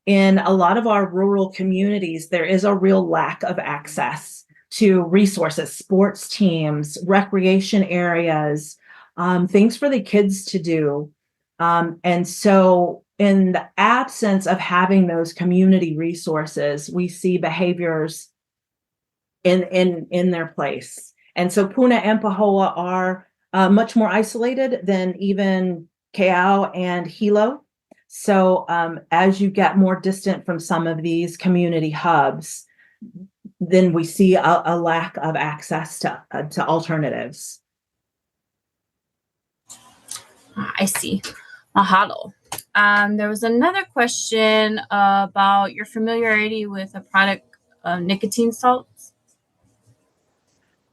in a lot of our rural communities, there is a real lack of access to resources, sports teams, recreation areas, things for the kids to do. And so in the absence of having those community resources, we see behaviors in their place. And so Puna and Pahoa are much more isolated than even Keao and Hilo. So as you get more distant from some of these community hubs, then we see a lack of access to alternatives. I see. Mahalo. There was another question about your familiarity with a product, nicotine salts.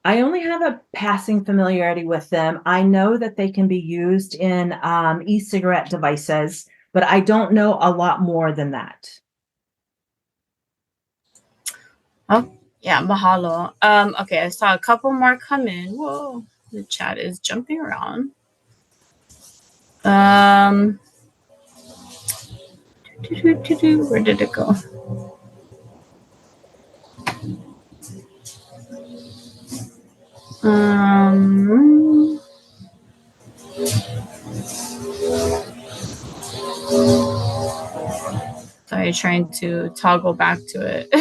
I only have a passing familiarity with them. I know that they can be used in e-cigarette devices, but I don't know a lot more than that. Oh, yeah, mahalo. Okay, I saw a couple more come in. Whoa, the chat is jumping around. Where did it go? Sorry, trying to toggle back to it.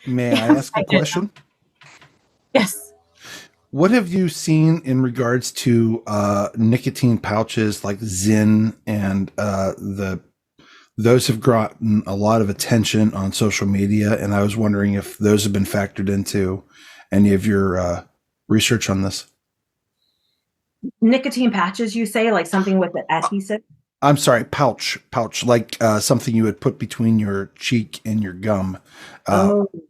May I ask a question? Yes. What have you seen in regards to nicotine pouches like Zyn and those have gotten a lot of attention on social media, and I was wondering if those have been factored into any of your research on this. Nicotine patches, you say, like something with an adhesive? I'm sorry, pouch, like something you would put between your cheek and your gum.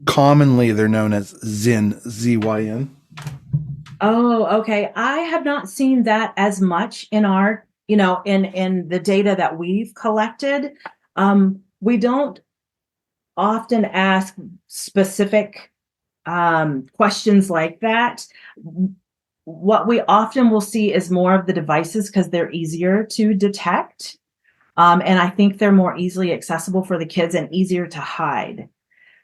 Commonly, they're known as Zyn, Z-Y-N. Oh, okay. I have not seen that as much in our, in the data that we've collected. We don't often ask specific questions like that. What we often will see is more of the devices because they're easier to detect. And I think they're more easily accessible for the kids and easier to hide.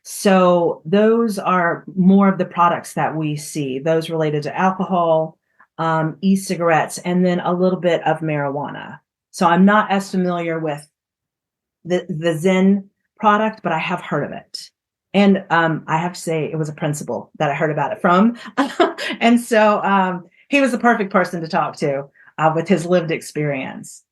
So those are more of the products that we see, those related to alcohol, e-cigarettes, and then a little bit of marijuana. So I'm not as familiar with the Zyn product, but I have heard of it. And I have to say it was a principal that I heard about it from. And so he was the perfect person to talk to with his lived experience.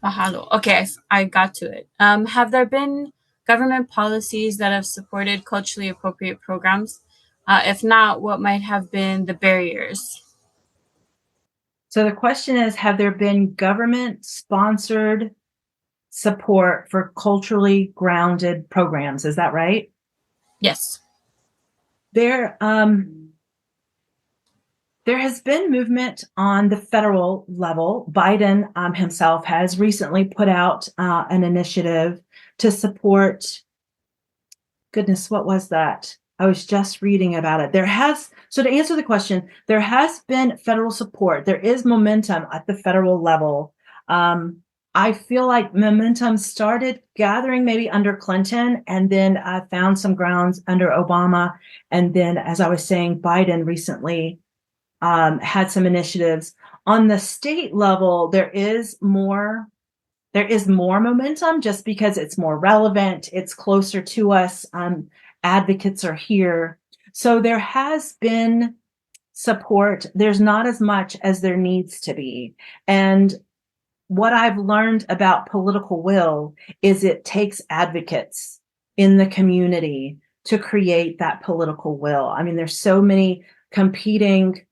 Mahalo. Okay, I got to it. Have there been government policies that have supported culturally appropriate programs? If not, what might have been the barriers? So the question is, have there been government-sponsored support for culturally grounded programs? Is that right? Yes. There has been movement on the federal level. Biden himself has recently put out an initiative to support, goodness, what was that? I was just reading about it. So to answer the question, there has been federal support. There is momentum at the federal level. I feel like momentum started gathering maybe under Clinton and then found some grounds under Obama. And then, as I was saying, Biden recently had some initiatives. On the state level, there is more momentum just because it's more relevant, it's closer to us, advocates are here. So there has been support. There's not as much as there needs to be. And what I've learned about political will is it takes advocates in the community to create that political will. I mean, there's so many competing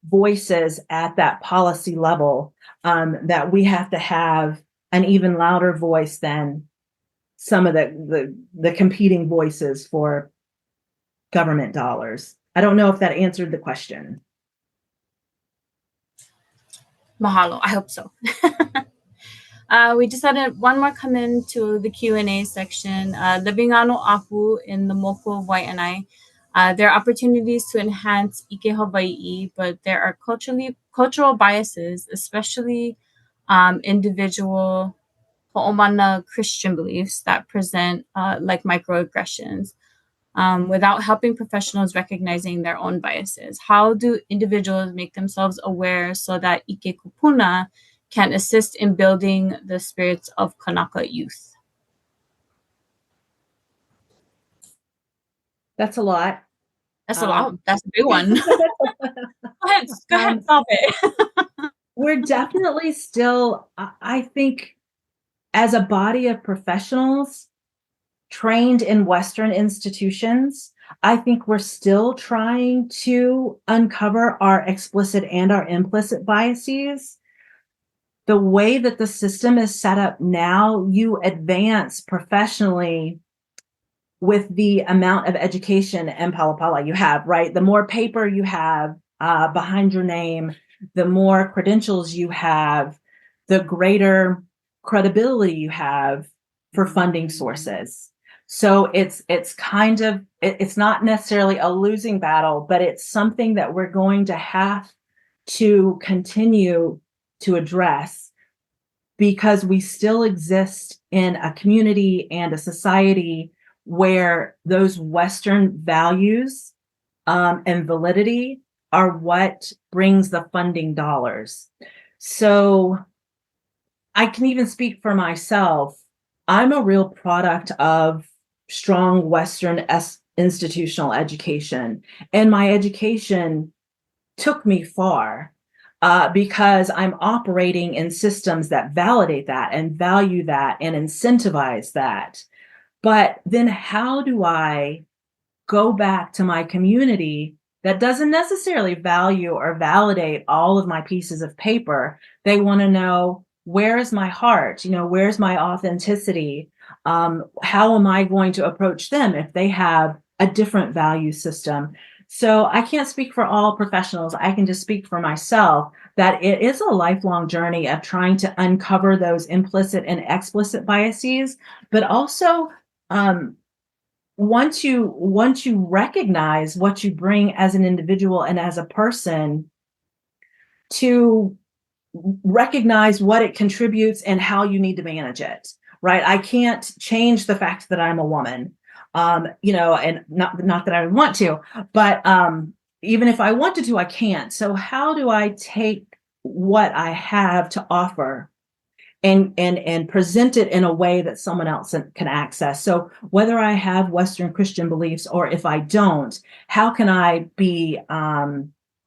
voices at that policy level that we have to have an even louder voice than some of the competing voices for government dollars. I don't know if that answered the question. Mahalo. I hope so. We just had one more come into the Q&A section. Living on Oahu in the Moku of Waianae. There are opportunities to enhance Ike Hawaii, but there are cultural biases, especially individual Ho'omana Christian beliefs that present like microaggressions. Without helping professionals recognizing their own biases. How do individuals make themselves aware so that Ike Kupuna can assist in building the spirits of Kanaka youth? That's a lot. That's a lot. That's a big one. Go ahead, stop it. We're definitely still, I think, as a body of professionals trained in Western institutions, I think we're still trying to uncover our explicit and our implicit biases. The way that the system is set up now, you advance professionally with the amount of education and palapala you have, right? The more paper you have behind your name, the more credentials you have, the greater credibility you have for funding sources. So it's kind of, it's not necessarily a losing battle, but it's something that we're going to have to continue to address because we still exist in a community and a society where those Western values and validity are what brings the funding dollars. So I can even speak for myself. I'm a real product of strong Western institutional education, and my education took me far because I'm operating in systems that validate that and value that and incentivize that. But then how do I go back to my community that doesn't necessarily value or validate all of my pieces of paper? They want to know, where is my heart? You know, where's my authenticity? How am I going to approach them if they have a different value system? So I can't speak for all professionals. I can just speak for myself that it is a lifelong journey of trying to uncover those implicit and explicit biases, but also once you recognize what you bring as an individual and as a person, to recognize what it contributes and how you need to manage it, right? I can't change the fact that I'm a woman, you know, and not that I would want to, but even if I wanted to, I can't. So how do I take what I have to offer and present it in a way that someone else can access? So whether I have Western Christian beliefs or if I don't, how can I be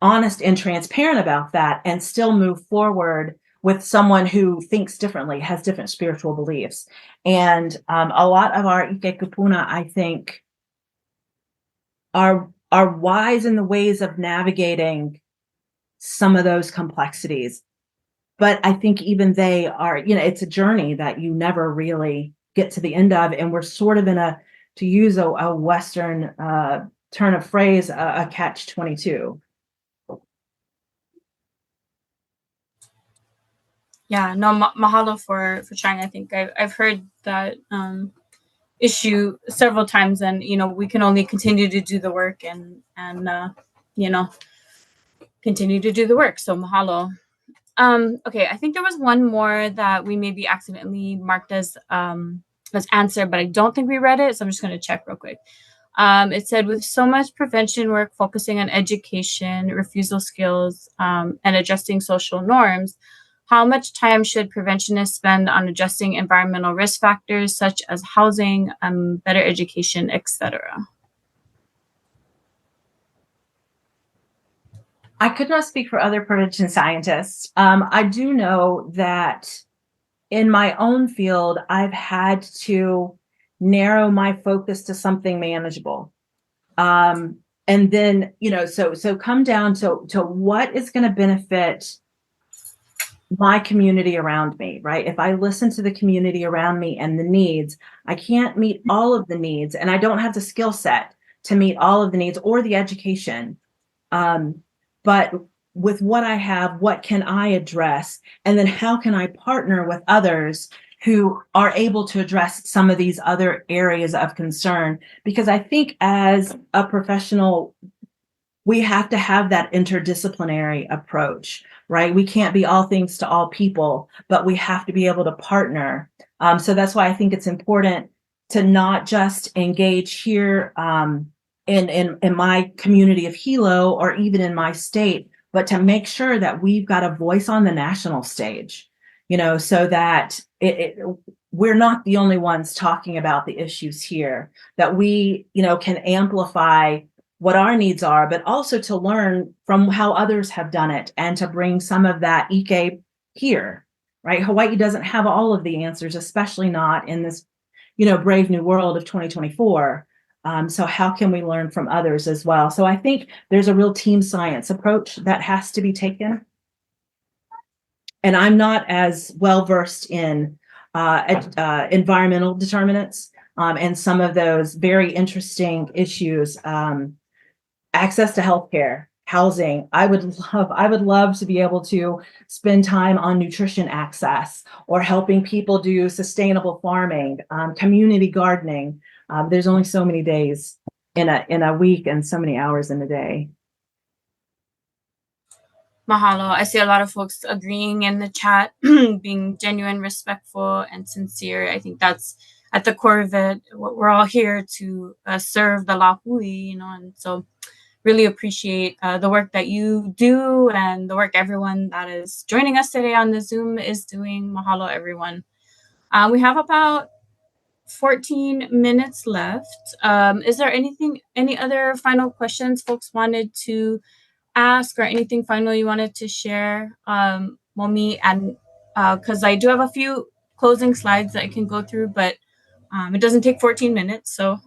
honest and transparent about that and still move forward with someone who thinks differently, has different spiritual beliefs? And a lot of our Ike Kupuna, I think, are wise in the ways of navigating some of those complexities. But I think even they are, you know, it's a journey that you never really get to the end of. And we're sort of in a, to use a Western turn of phrase, a catch-22. Yeah, no, mahalo for trying. I think I've heard that issue several times, and you know, we can only continue to do the work and you know, continue to do the work. So mahalo. Okay, I think there was one more that we maybe accidentally marked as answer, but I don't think we read it, so I'm just going to check real quick. It said, with so much prevention work focusing on education, refusal skills, and adjusting social norms, how much time should preventionists spend on adjusting environmental risk factors such as housing, better education, etc.? I could not speak for other prevention scientists. I do know that in my own field, I've had to narrow my focus to something manageable. And then, so come down to what is going to benefit my community around me, right? If I listen to the community around me and the needs, I can't meet all of the needs, and I don't have the skill set to meet all of the needs or the education. But with what I have, what can I address? And then how can I partner with others who are able to address some of these other areas of concern? Because I think as a professional, we have to have that interdisciplinary approach, right? We can't be all things to all people, but we have to be able to partner. So that's why I think it's important to not just engage here in my community of Hilo or even in my state, but to make sure that we've got a voice on the national stage, so that we're not the only ones talking about the issues here, that we, can amplify what our needs are, but also to learn from how others have done it and to bring some of that Ike here, right? Hawaii doesn't have all of the answers, especially not in this, brave new world of 2024. So how can we learn from others as well? So I think there's a real team science approach that has to be taken. And I'm not as well versed in environmental determinants and some of those very interesting issues. Access to healthcare, housing. I would love to be able to spend time on nutrition access or helping people do sustainable farming, community gardening. There's only so many days in a week and so many hours in a day. Mahalo. I see a lot of folks agreeing in the chat, being genuine, respectful, and sincere. I think that's at the core of it. We're all here to serve the lahui, and so really appreciate the work that you do and the work everyone that is joining us today on the Zoom is doing. Mahalo, everyone. We have about 14 minutes left. Is there any other final questions folks wanted to ask or anything final you wanted to share, Momi? And because I do have a few closing slides that I can go through, but it doesn't take 14 minutes, so.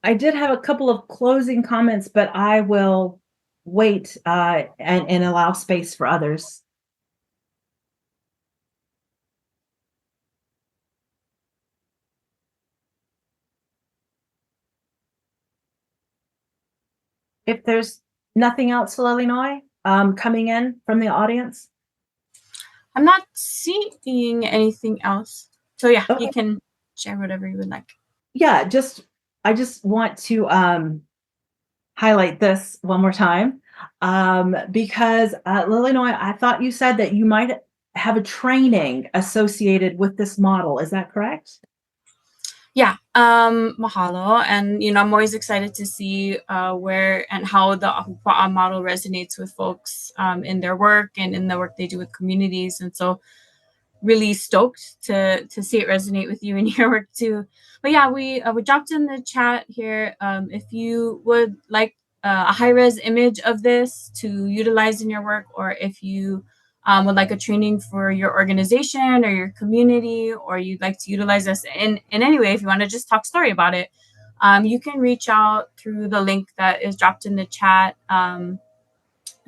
I did have a couple of closing comments, but I will wait and allow space for others. If there's nothing else, Illinois, coming in from the audience? I'm not seeing anything else. So yeah, Okay. You can share whatever you would like. Yeah, I just want to highlight this one more time because Illinois, I thought you said that you might have a training associated with this model. Is that correct? Yeah, mahalo. And, I'm always excited to see where and how the Ahupua'a model resonates with folks in their work and in the work they do with communities. And so really stoked to see it resonate with you in your work too. But yeah, we dropped in the chat here. If you would like a high-res image of this to utilize in your work, or if you would like a training for your organization or your community, or you'd like to utilize this in any way, if you want to just talk story about it, you can reach out through the link that is dropped in the chat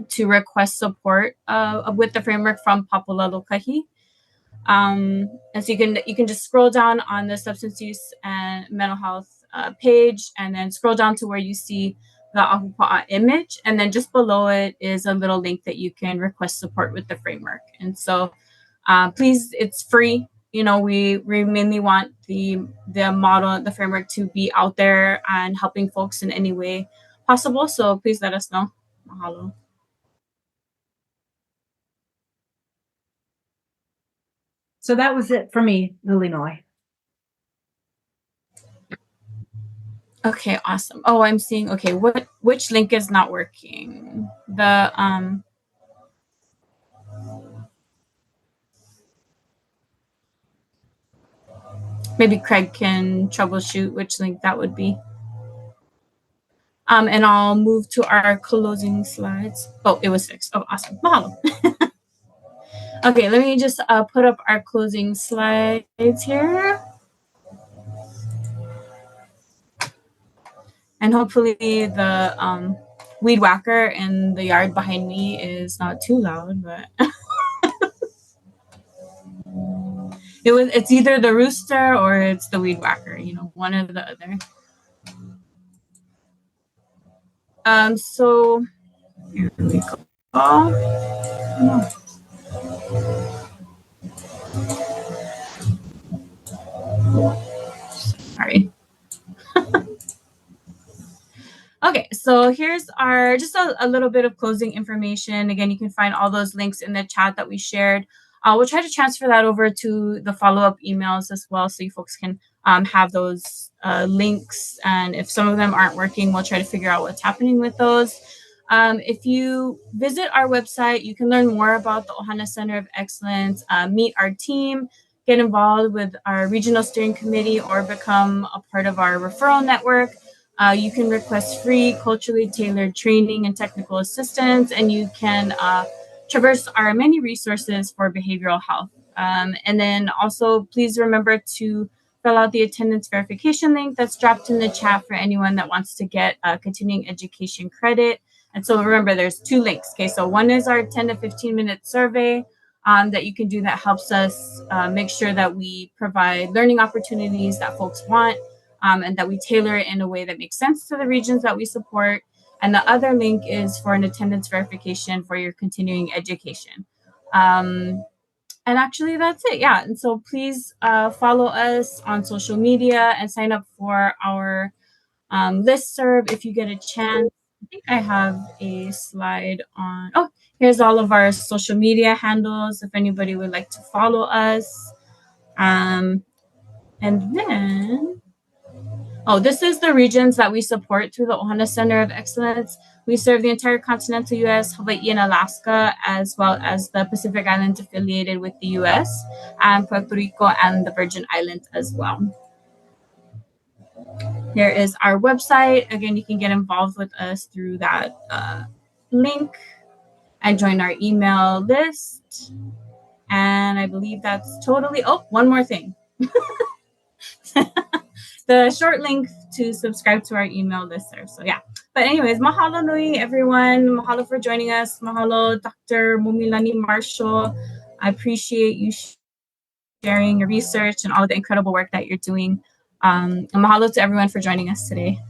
to request support with the framework from Papa Ola Lōkahi. And so you can just scroll down on the substance use and mental health page, and then scroll down to where you see the Ahupua'a image, and then just below it is a little link that you can request support with the framework. And so please, it's free. We mainly want the model, the framework, to be out there and helping folks in any way possible. So please let us know. Mahalo. So that was it for me, Illinois. Okay, awesome. Oh, I'm seeing, okay, which link is not working? Maybe Craig can troubleshoot which link that would be. And I'll move to our closing slides. Oh, it was fixed. Oh, awesome. Mahalo. Okay, let me just put up our closing slides here. And hopefully the weed whacker in the yard behind me is not too loud, but it's either the rooster or it's the weed whacker, one or the other. So here we go. Sorry. Okay, so here's our just a little bit of closing information. Again, you can find all those links in the chat that we shared. We'll try to transfer that over to the follow-up emails as well, so you folks can have those links. And if some of them aren't working, we'll try to figure out what's happening with those. If you visit our website, you can learn more about the Ohana Center of Excellence, meet our team, get involved with our regional steering committee, or become a part of our referral network. You can request free culturally tailored training and technical assistance, and you can traverse our many resources for behavioral health. And then also, please remember to fill out the attendance verification link that's dropped in the chat for anyone that wants to get continuing education credit. And so remember, there's two links. Okay, so one is our 10 to 15-minute survey that you can do that helps us make sure that we provide learning opportunities that folks want. And that we tailor it in a way that makes sense to the regions that we support. And the other link is for an attendance verification for your continuing education. And actually, that's it. Yeah. And so please follow us on social media and sign up for our listserv if you get a chance. I think I have a slide on. Oh, here's all of our social media handles if anybody would like to follow us. And then. Oh, this is the regions that we support through the Ohana Center of Excellence. We serve the entire continental U.S., Hawaii, and Alaska, as well as the Pacific Islands affiliated with the U.S., and Puerto Rico and the Virgin Islands as well. Here is our website. Again, you can get involved with us through that link and join our email list. And I believe that's totally... Oh, one more thing. The short link to subscribe to our email listserv. So yeah. But anyways, mahalo nui, everyone. Mahalo for joining us. Mahalo, Dr. Mumilani Marshall. I appreciate you sharing your research and all of the incredible work that you're doing. And mahalo to everyone for joining us today.